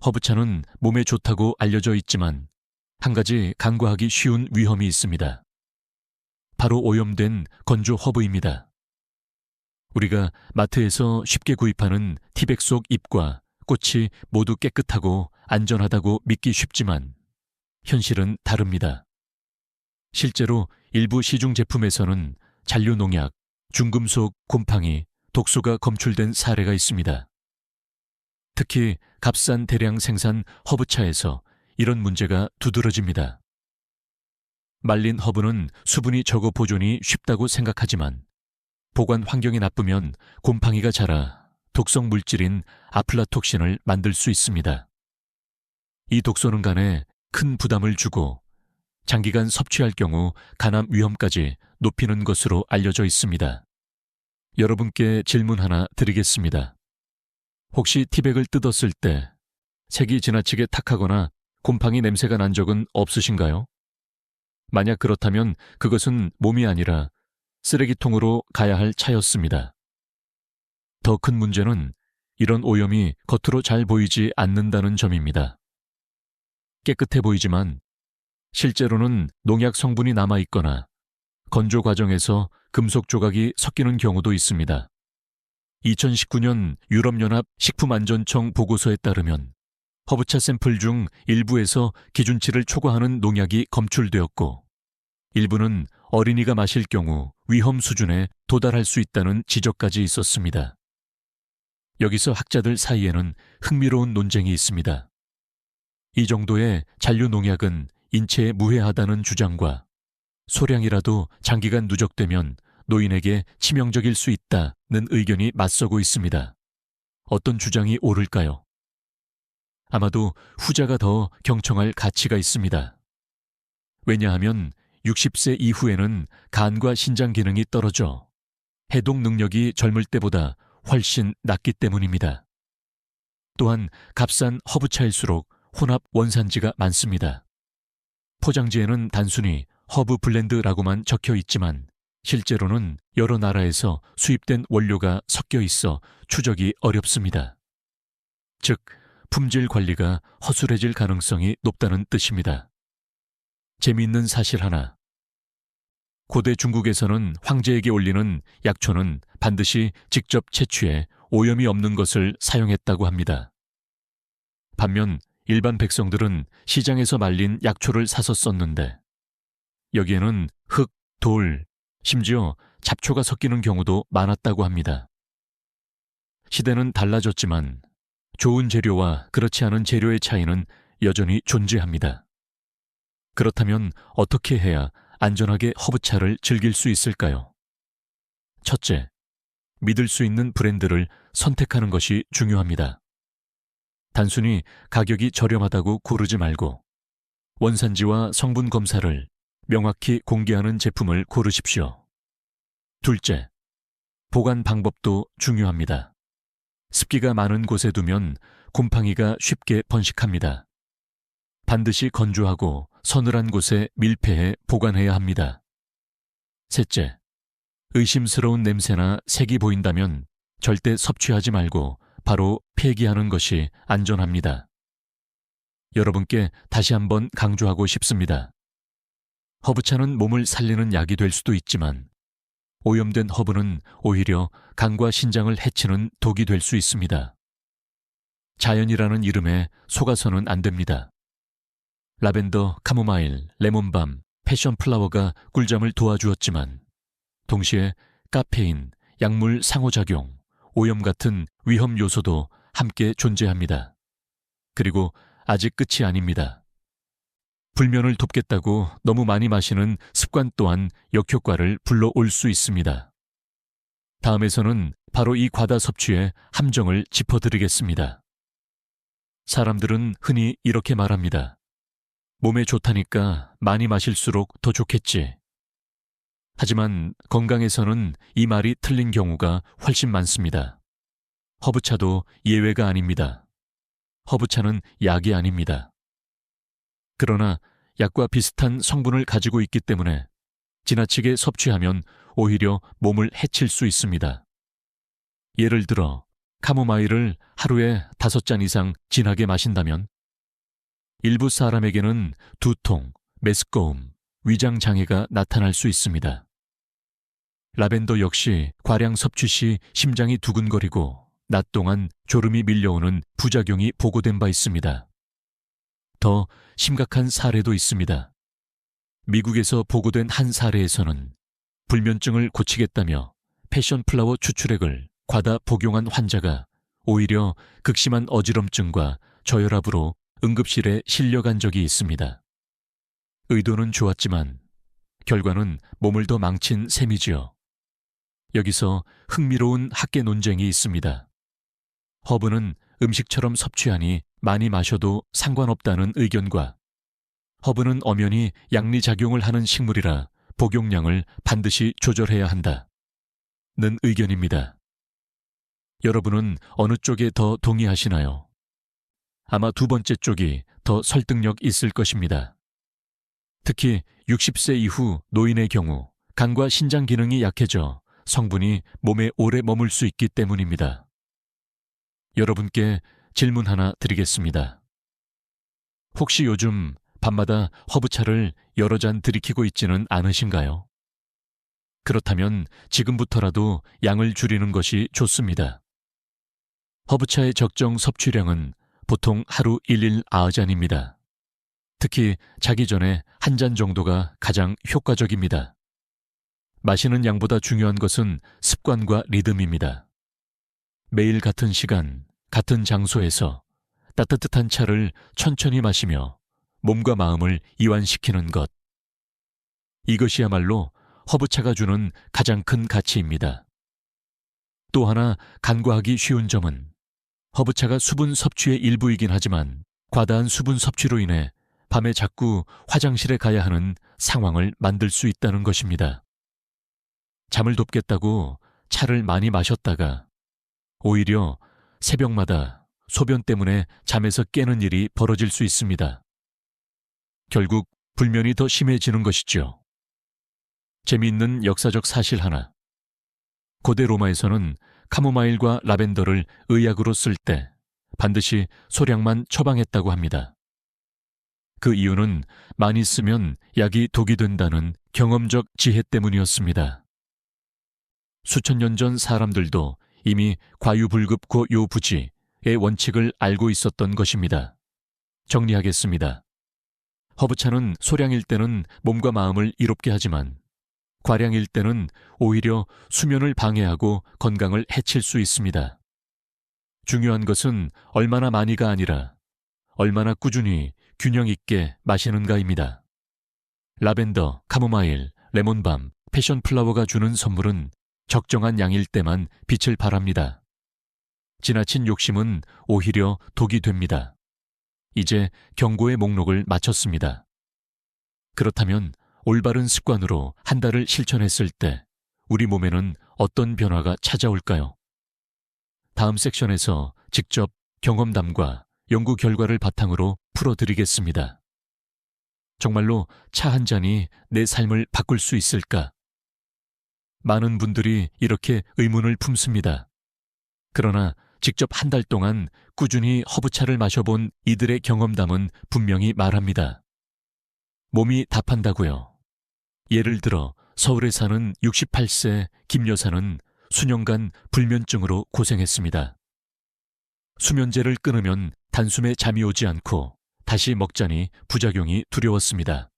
Speaker 1: 허브차는 몸에 좋다고 알려져 있지만 한 가지 간과하기 쉬운 위험이 있습니다. 바로 오염된 건조 허브입니다. 우리가 마트에서 쉽게 구입하는 티백 속 잎과 꽃이 모두 깨끗하고 안전하다고 믿기 쉽지만 현실은 다릅니다. 실제로 일부 시중 제품에서는 잔류농약, 중금속, 곰팡이, 독소가 검출된 사례가 있습니다. 특히 값싼 대량 생산 허브차에서 이런 문제가 두드러집니다. 말린 허브는 수분이 적어 보존이 쉽다고 생각하지만 보관 환경이 나쁘면 곰팡이가 자라 독성 물질인 아플라톡신을 만들 수 있습니다. 이 독소는 간에 큰 부담을 주고 장기간 섭취할 경우 간암 위험까지 높이는 것으로 알려져 있습니다. 여러분께 질문 하나 드리겠습니다. 혹시 티백을 뜯었을 때 색이 지나치게 탁하거나 곰팡이 냄새가 난 적은 없으신가요? 만약 그렇다면 그것은 몸이 아니라 쓰레기통으로 가야 할 차였습니다. 더 큰 문제는 이런 오염이 겉으로 잘 보이지 않는다는 점입니다. 깨끗해 보이지만 실제로는 농약 성분이 남아있거나 건조 과정에서 금속 조각이 섞이는 경우도 있습니다. 2019년 유럽연합 식품안전청 보고서에 따르면 허브차 샘플 중 일부에서 기준치를 초과하는 농약이 검출되었고 일부는 어린이가 마실 경우 위험 수준에 도달할 수 있다는 지적까지 있었습니다. 여기서 학자들 사이에는 흥미로운 논쟁이 있습니다. 이 정도의 잔류 농약은 인체에 무해하다는 주장과 소량이라도 장기간 누적되면 노인에게 치명적일 수 있다는 의견이 맞서고 있습니다. 어떤 주장이 옳을까요? 아마도 후자가 더 경청할 가치가 있습니다. 왜냐하면 60세 이후에는 간과 신장 기능이 떨어져 해독 능력이 젊을 때보다 훨씬 낮기 때문입니다. 또한 값싼 허브차일수록 혼합 원산지가 많습니다. 포장지에는 단순히 허브 블렌드라고만 적혀 있지만 실제로는 여러 나라에서 수입된 원료가 섞여 있어 추적이 어렵습니다. 즉, 품질 관리가 허술해질 가능성이 높다는 뜻입니다. 재미있는 사실 하나. 고대 중국에서는 황제에게 올리는 약초는 반드시 직접 채취해 오염이 없는 것을 사용했다고 합니다. 반면 일반 백성들은 시장에서 말린 약초를 사서 썼는데 여기에는 흙, 돌, 심지어 잡초가 섞이는 경우도 많았다고 합니다. 시대는 달라졌지만 좋은 재료와 그렇지 않은 재료의 차이는 여전히 존재합니다. 그렇다면 어떻게 해야 안전하게 허브차를 즐길 수 있을까요? 첫째, 믿을 수 있는 브랜드를 선택하는 것이 중요합니다. 단순히 가격이 저렴하다고 고르지 말고 원산지와 성분 검사를 명확히 공개하는 제품을 고르십시오. 둘째, 보관 방법도 중요합니다. 습기가 많은 곳에 두면 곰팡이가 쉽게 번식합니다. 반드시 건조하고 서늘한 곳에 밀폐해 보관해야 합니다. 셋째, 의심스러운 냄새나 색이 보인다면 절대 섭취하지 말고 바로 폐기하는 것이 안전합니다. 여러분께 다시 한번 강조하고 싶습니다. 허브차는 몸을 살리는 약이 될 수도 있지만 오염된 허브는 오히려 간과 신장을 해치는 독이 될 수 있습니다. 자연이라는 이름에 속아서는 안 됩니다. 라벤더, 카모마일, 레몬밤, 패션플라워가 꿀잠을 도와주었지만 동시에 카페인, 약물 상호작용, 오염 같은 위험 요소도 함께 존재합니다. 그리고 아직 끝이 아닙니다. 불면을 돕겠다고 너무 많이 마시는 습관 또한 역효과를 불러올 수 있습니다. 다음에서는 바로 이 과다 섭취의 함정을 짚어드리겠습니다. 사람들은 흔히 이렇게 말합니다. 몸에 좋다니까 많이 마실수록 더 좋겠지. 하지만 건강에서는 이 말이 틀린 경우가 훨씬 많습니다. 허브차도 예외가 아닙니다. 허브차는 약이 아닙니다. 그러나 약과 비슷한 성분을 가지고 있기 때문에 지나치게 섭취하면 오히려 몸을 해칠 수 있습니다. 예를 들어 카모마일을 하루에 5잔 이상 진하게 마신다면 일부 사람에게는 두통, 메스꺼움, 위장 장애가 나타날 수 있습니다. 라벤더 역시 과량 섭취 시 심장이 두근거리고 낮 동안 졸음이 밀려오는 부작용이 보고된 바 있습니다. 더 심각한 사례도 있습니다. 미국에서 보고된 한 사례에서는 불면증을 고치겠다며 패션플라워 추출액을 과다 복용한 환자가 오히려 극심한 어지럼증과 저혈압으로 응급실에 실려간 적이 있습니다. 의도는 좋았지만 결과는 몸을 더 망친 셈이지요. 여기서 흥미로운 학계 논쟁이 있습니다. 허브는 음식처럼 섭취하니 많이 마셔도 상관없다는 의견과 허브는 엄연히 양리작용을 하는 식물이라 복용량을 반드시 조절해야 한다는 의견입니다. 여러분은 어느 쪽에 더 동의하시나요? 아마 두 번째 쪽이 더 설득력 있을 것입니다. 특히 60세 이후 노인의 경우 간과 신장 기능이 약해져 성분이 몸에 오래 머물 수 있기 때문입니다. 여러분께 질문 하나 드리겠습니다. 혹시 요즘 밤마다 허브차를 여러 잔 들이키고 있지는 않으신가요? 그렇다면 지금부터라도 양을 줄이는 것이 좋습니다. 허브차의 적정 섭취량은 보통 하루 1일 9잔입니다. 특히 자기 전에 한 잔 정도가 가장 효과적입니다. 마시는 양보다 중요한 것은 습관과 리듬입니다. 매일 같은 시간, 같은 장소에서 따뜻한 차를 천천히 마시며 몸과 마음을 이완시키는 것. 이것이야말로 허브차가 주는 가장 큰 가치입니다. 또 하나 간과하기 쉬운 점은 허브차가 수분 섭취의 일부이긴 하지만 과다한 수분 섭취로 인해 밤에 자꾸 화장실에 가야 하는 상황을 만들 수 있다는 것입니다. 잠을 돕겠다고 차를 많이 마셨다가 오히려 새벽마다 소변 때문에 잠에서 깨는 일이 벌어질 수 있습니다. 결국 불면이 더 심해지는 것이죠. 재미있는 역사적 사실 하나. 고대 로마에서는 카모마일과 라벤더를 의약으로 쓸 때 반드시 소량만 처방했다고 합니다. 그 이유는 많이 쓰면 약이 독이 된다는 경험적 지혜 때문이었습니다. 수천 년 전 사람들도 이미 과유불급 고요부지의 원칙을 알고 있었던 것입니다. 정리하겠습니다. 허브차는 소량일 때는 몸과 마음을 이롭게 하지만 과량일 때는 오히려 수면을 방해하고 건강을 해칠 수 있습니다. 중요한 것은 얼마나 많이가 아니라 얼마나 꾸준히 균형 있게 마시는가입니다. 라벤더, 카모마일, 레몬밤, 패션플라워가 주는 선물은 적정한 양일 때만 빛을 발합니다. 지나친 욕심은 오히려 독이 됩니다. 이제 경고의 목록을 마쳤습니다. 그렇다면 올바른 습관으로 한 달을 실천했을 때 우리 몸에는 어떤 변화가 찾아올까요? 다음 섹션에서 직접 경험담과 연구 결과를 바탕으로 풀어드리겠습니다. 정말로 차 한 잔이 내 삶을 바꿀 수 있을까? 많은 분들이 이렇게 의문을 품습니다. 그러나 직접 한 달 동안 꾸준히 허브차를 마셔본 이들의 경험담은 분명히 말합니다. 몸이 답한다고요. 예를 들어 서울에 사는 68세 김 여사는 수년간 불면증으로 고생했습니다. 수면제를 끊으면 단숨에 잠이 오지 않고 다시 먹자니 부작용이 두려웠습니다.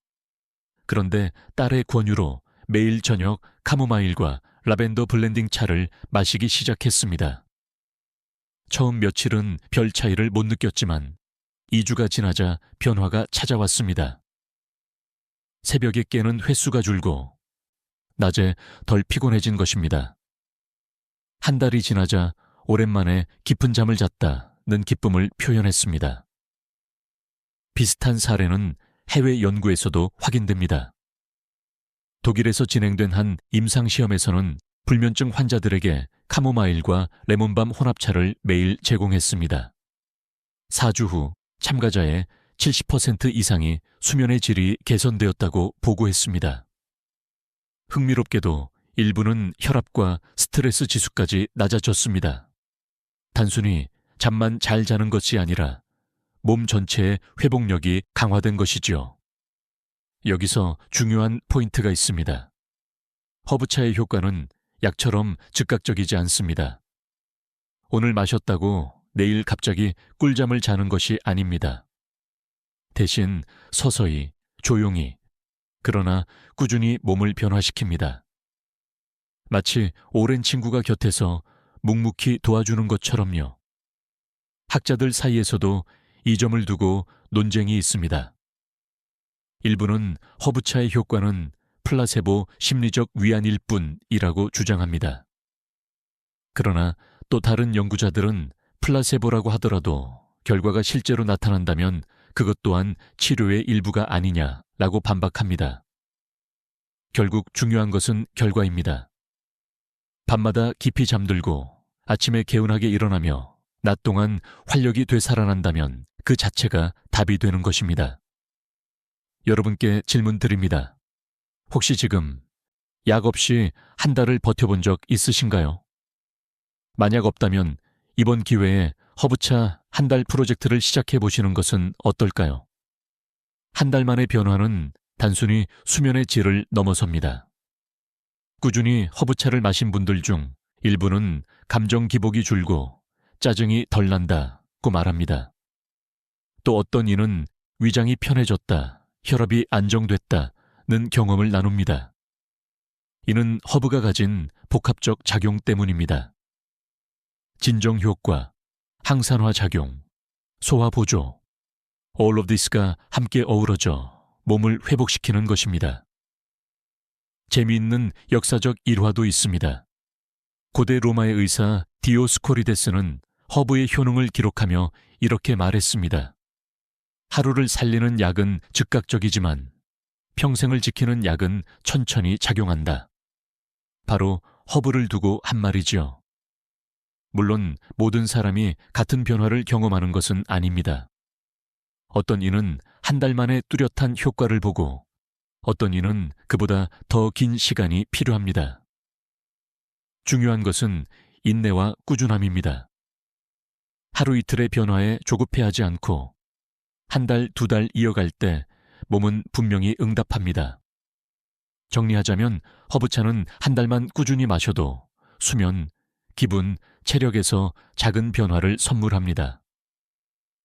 Speaker 1: 그런데 딸의 권유로 매일 저녁 카모마일과 라벤더 블렌딩 차를 마시기 시작했습니다. 처음 며칠은 별 차이를 못 느꼈지만 2주가 지나자 변화가 찾아왔습니다. 새벽에 깨는 횟수가 줄고 낮에 덜 피곤해진 것입니다. 한 달이 지나자 오랜만에 깊은 잠을 잤다는 기쁨을 표현했습니다. 비슷한 사례는 해외 연구에서도 확인됩니다. 독일에서 진행된 한 임상시험에서는 불면증 환자들에게 카모마일과 레몬밤 혼합차를 매일 제공했습니다. 4주 후 참가자의 70% 이상이 수면의 질이 개선되었다고 보고했습니다. 흥미롭게도 일부는 혈압과 스트레스 지수까지 낮아졌습니다. 단순히 잠만 잘 자는 것이 아니라 몸 전체의 회복력이 강화된 것이지요. 여기서 중요한 포인트가 있습니다. 허브차의 효과는 약처럼 즉각적이지 않습니다. 오늘 마셨다고 내일 갑자기 꿀잠을 자는 것이 아닙니다. 대신 서서히, 조용히, 그러나 꾸준히 몸을 변화시킵니다. 마치 오랜 친구가 곁에서 묵묵히 도와주는 것처럼요. 학자들 사이에서도 이 점을 두고 논쟁이 있습니다. 일부는 허브차의 효과는 플라세보 심리적 위안일 뿐이라고 주장합니다. 그러나 또 다른 연구자들은 플라세보라고 하더라도 결과가 실제로 나타난다면 그것 또한 치료의 일부가 아니냐라고 반박합니다. 결국 중요한 것은 결과입니다. 밤마다 깊이 잠들고 아침에 개운하게 일어나며 낮 동안 활력이 되살아난다면 그 자체가 답이 되는 것입니다. 여러분께 질문 드립니다. 혹시 지금 약 없이 한 달을 버텨본 적 있으신가요? 만약 없다면 이번 기회에 허브차 한 달 프로젝트를 시작해 보시는 것은 어떨까요? 한 달 만의 변화는 단순히 수면의 질을 넘어섭니다. 꾸준히 허브차를 마신 분들 중 일부는 감정 기복이 줄고 짜증이 덜 난다고 말합니다. 또 어떤 이는 위장이 편해졌다, 혈압이 안정됐다는 경험을 나눕니다. 이는 허브가 가진 복합적 작용 때문입니다. 진정 효과, 항산화 작용, 소화 보조, all of this가 함께 어우러져 몸을 회복시키는 것입니다. 재미있는 역사적 일화도 있습니다. 고대 로마의 의사 디오스코리데스는 허브의 효능을 기록하며 이렇게 말했습니다. 하루를 살리는 약은 즉각적이지만 평생을 지키는 약은 천천히 작용한다. 바로 허브를 두고 한 말이지요. 물론 모든 사람이 같은 변화를 경험하는 것은 아닙니다. 어떤 이는 한 달 만에 뚜렷한 효과를 보고 어떤 이는 그보다 더 긴 시간이 필요합니다. 중요한 것은 인내와 꾸준함입니다. 하루 이틀의 변화에 조급해하지 않고 한 달, 두 달 이어갈 때 몸은 분명히 응답합니다. 정리하자면 허브차는 한 달만 꾸준히 마셔도 수면, 기분, 체력에서 작은 변화를 선물합니다.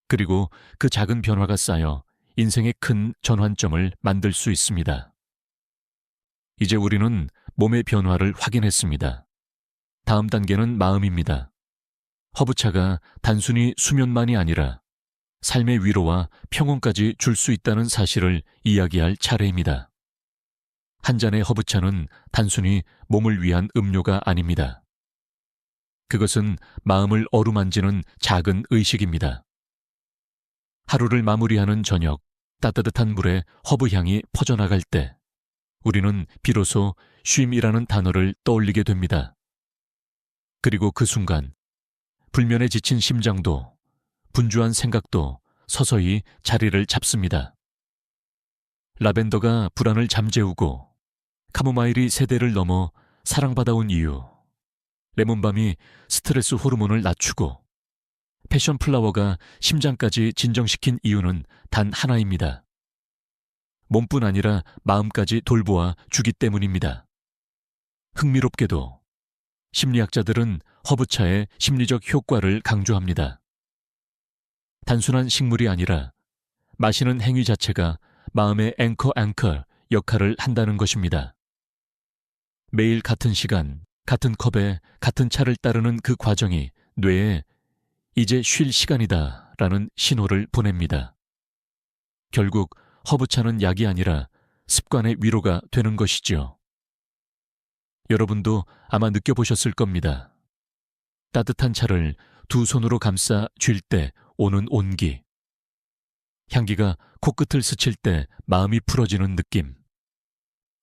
Speaker 1: 그리고 그 작은 변화가 쌓여 인생의 큰 전환점을 만들 수 있습니다. 이제 우리는 몸의 변화를 확인했습니다. 다음 단계는 마음입니다. 허브차가 단순히 수면만이 아니라 삶의 위로와 평온까지 줄 수 있다는 사실을 이야기할 차례입니다. 한 잔의 허브차는 단순히 몸을 위한 음료가 아닙니다. 그것은 마음을 어루만지는 작은 의식입니다. 하루를 마무리하는 저녁, 따뜻한 물에 허브 향이 퍼져나갈 때 우리는 비로소 쉼이라는 단어를 떠올리게 됩니다. 그리고 그 순간 불면에 지친 심장도 분주한 생각도 서서히 자리를 잡습니다. 라벤더가 불안을 잠재우고 카모마일이 세대를 넘어 사랑받아온 이유, 레몬밤이 스트레스 호르몬을 낮추고 패션 플라워가 심장까지 진정시킨 이유는 단 하나입니다. 몸뿐 아니라 마음까지 돌보아 주기 때문입니다. 흥미롭게도 심리학자들은 허브차의 심리적 효과를 강조합니다. 단순한 식물이 아니라 마시는 행위 자체가 마음의 앵커 역할을 한다는 것입니다. 매일 같은 시간, 같은 컵에 같은 차를 따르는 그 과정이 뇌에 이제 쉴 시간이다 라는 신호를 보냅니다. 결국 허브차는 약이 아니라 습관의 위로가 되는 것이지요. 여러분도 아마 느껴보셨을 겁니다. 따뜻한 차를 두 손으로 감싸 쥘 때 오는 온기. 향기가 코끝을 스칠 때 마음이 풀어지는 느낌.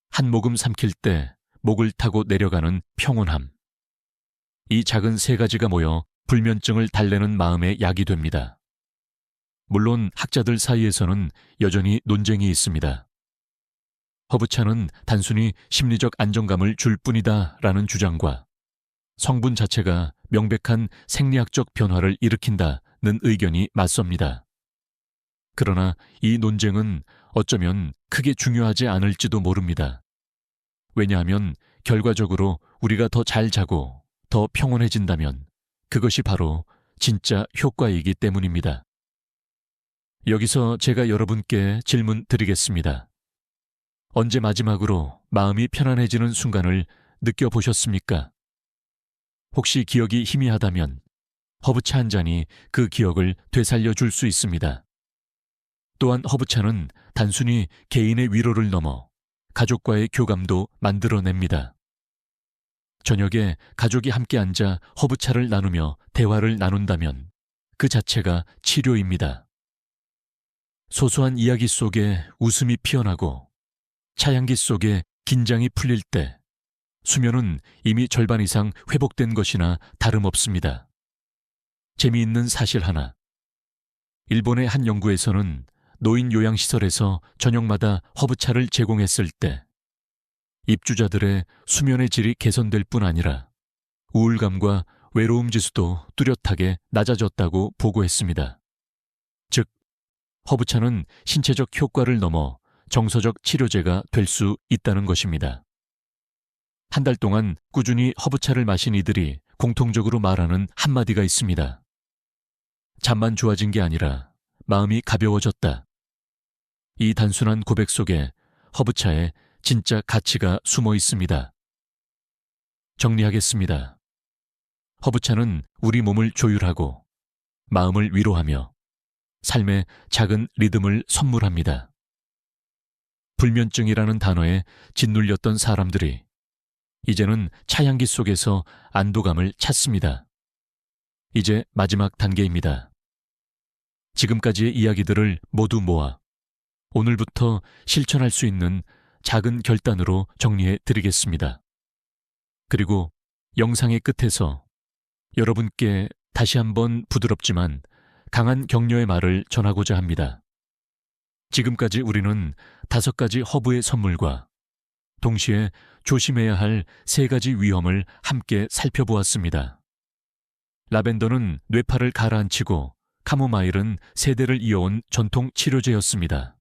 Speaker 1: 한 모금 삼킬 때 목을 타고 내려가는 평온함. 이 작은 세 가지가 모여 불면증을 달래는 마음의 약이 됩니다. 물론 학자들 사이에서는 여전히 논쟁이 있습니다. 허브차는 단순히 심리적 안정감을 줄 뿐이다 라는 주장과 성분 자체가 명백한 생리학적 변화를 일으킨다는 의견이 맞섭니다. 그러나 이 논쟁은 어쩌면 크게 중요하지 않을지도 모릅니다. 왜냐하면 결과적으로 우리가 더 잘 자고 더 평온해진다면 그것이 바로 진짜 효과이기 때문입니다. 여기서 제가 여러분께 질문 드리겠습니다. 언제 마지막으로 마음이 편안해지는 순간을 느껴보셨습니까? 혹시 기억이 희미하다면 허브차 한 잔이 그 기억을 되살려 줄 수 있습니다. 또한 허브차는 단순히 개인의 위로를 넘어 가족과의 교감도 만들어냅니다. 저녁에 가족이 함께 앉아 허브차를 나누며 대화를 나눈다면 그 자체가 치료입니다. 소소한 이야기 속에 웃음이 피어나고 차향기 속에 긴장이 풀릴 때 수면은 이미 절반 이상 회복된 것이나 다름없습니다. 재미있는 사실 하나. 일본의 한 연구에서는 노인 요양시설에서 저녁마다 허브차를 제공했을 때 입주자들의 수면의 질이 개선될 뿐 아니라 우울감과 외로움 지수도 뚜렷하게 낮아졌다고 보고했습니다. 즉, 허브차는 신체적 효과를 넘어 정서적 치료제가 될 수 있다는 것입니다. 한 달 동안 꾸준히 허브차를 마신 이들이 공통적으로 말하는 한마디가 있습니다. 잠만 좋아진 게 아니라 마음이 가벼워졌다. 이 단순한 고백 속에 허브차에 진짜 가치가 숨어 있습니다. 정리하겠습니다. 허브차는 우리 몸을 조율하고 마음을 위로하며 삶의 작은 리듬을 선물합니다. 불면증이라는 단어에 짓눌렸던 사람들이 이제는 차향기 속에서 안도감을 찾습니다. 이제 마지막 단계입니다. 지금까지의 이야기들을 모두 모아 오늘부터 실천할 수 있는 작은 결단으로 정리해 드리겠습니다. 그리고 영상의 끝에서 여러분께 다시 한번 부드럽지만 강한 격려의 말을 전하고자 합니다. 지금까지 우리는 5가지 허브의 선물과 동시에 조심해야 할 3가지 위험을 함께 살펴보았습니다. 라벤더는 뇌파를 가라앉히고 카모마일은 세대를 이어온 전통 치료제였습니다.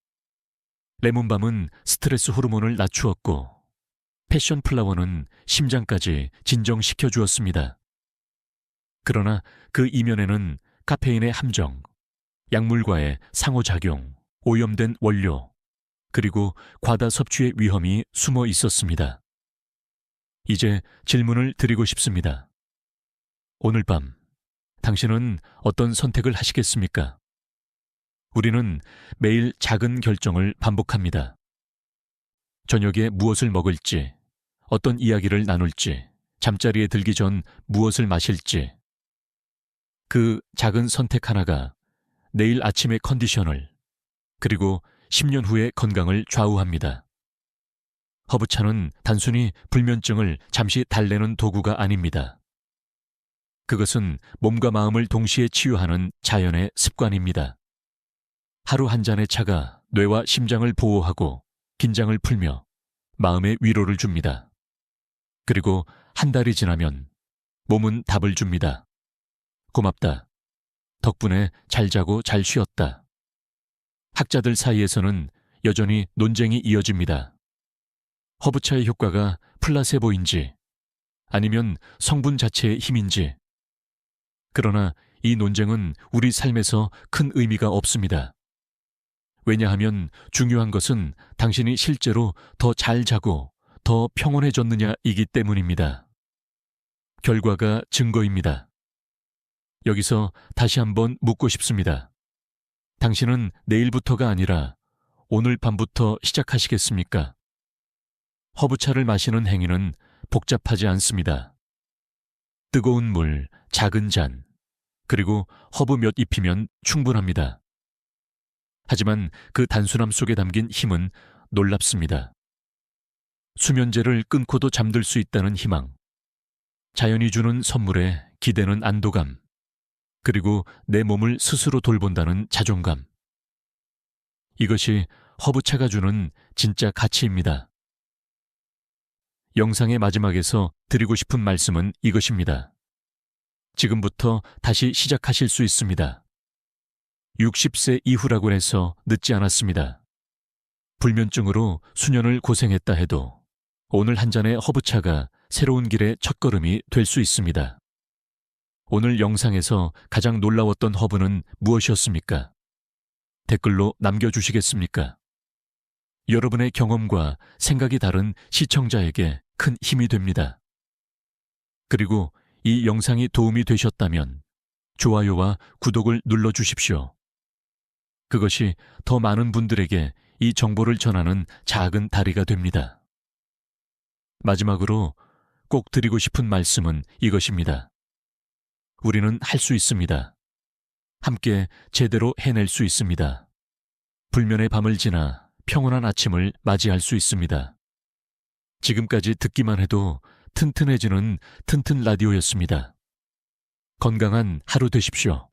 Speaker 1: 레몬밤은 스트레스 호르몬을 낮추었고 패션 플라워는 심장까지 진정시켜 주었습니다. 그러나 그 이면에는 카페인의 함정, 약물과의 상호작용, 오염된 원료, 그리고 과다 섭취의 위험이 숨어 있었습니다. 이제 질문을 드리고 싶습니다. 오늘 밤, 당신은 어떤 선택을 하시겠습니까? 우리는 매일 작은 결정을 반복합니다. 저녁에 무엇을 먹을지, 어떤 이야기를 나눌지, 잠자리에 들기 전 무엇을 마실지. 그 작은 선택 하나가 내일 아침의 컨디션을, 그리고 10년 후의 건강을 좌우합니다. 허브차는 단순히 불면증을 잠시 달래는 도구가 아닙니다. 그것은 몸과 마음을 동시에 치유하는 자연의 습관입니다. 하루 한 잔의 차가 뇌와 심장을 보호하고 긴장을 풀며 마음의 위로를 줍니다. 그리고 한 달이 지나면 몸은 답을 줍니다. 고맙다. 덕분에 잘 자고 잘 쉬었다. 학자들 사이에서는 여전히 논쟁이 이어집니다. 허브차의 효과가 플라세보인지 아니면 성분 자체의 힘인지. 그러나 이 논쟁은 우리 삶에서 큰 의미가 없습니다. 왜냐하면 중요한 것은 당신이 실제로 더 잘 자고 더 평온해졌느냐이기 때문입니다. 결과가 증거입니다. 여기서 다시 한번 묻고 싶습니다. 당신은 내일부터가 아니라 오늘 밤부터 시작하시겠습니까? 허브차를 마시는 행위는 복잡하지 않습니다. 뜨거운 물, 작은 잔, 그리고 허브 몇 잎이면 충분합니다. 하지만 그 단순함 속에 담긴 힘은 놀랍습니다. 수면제를 끊고도 잠들 수 있다는 희망, 자연이 주는 선물에 기대는 안도감, 그리고 내 몸을 스스로 돌본다는 자존감. 이것이 허브차가 주는 진짜 가치입니다. 영상의 마지막에서 드리고 싶은 말씀은 이것입니다. 지금부터 다시 시작하실 수 있습니다. 60세 이후라고 해서 늦지 않았습니다. 불면증으로 수년을 고생했다 해도 오늘 한 잔의 허브차가 새로운 길의 첫걸음이 될 수 있습니다. 오늘 영상에서 가장 놀라웠던 허브는 무엇이었습니까? 댓글로 남겨주시겠습니까? 여러분의 경험과 생각이 다른 시청자에게 큰 힘이 됩니다. 그리고 이 영상이 도움이 되셨다면 좋아요와 구독을 눌러주십시오. 그것이 더 많은 분들에게 이 정보를 전하는 작은 다리가 됩니다. 마지막으로 꼭 드리고 싶은 말씀은 이것입니다. 우리는 할 수 있습니다. 함께 제대로 해낼 수 있습니다. 불면의 밤을 지나 평온한 아침을 맞이할 수 있습니다. 지금까지 듣기만 해도 튼튼해지는 튼튼 라디오였습니다. 건강한 하루 되십시오.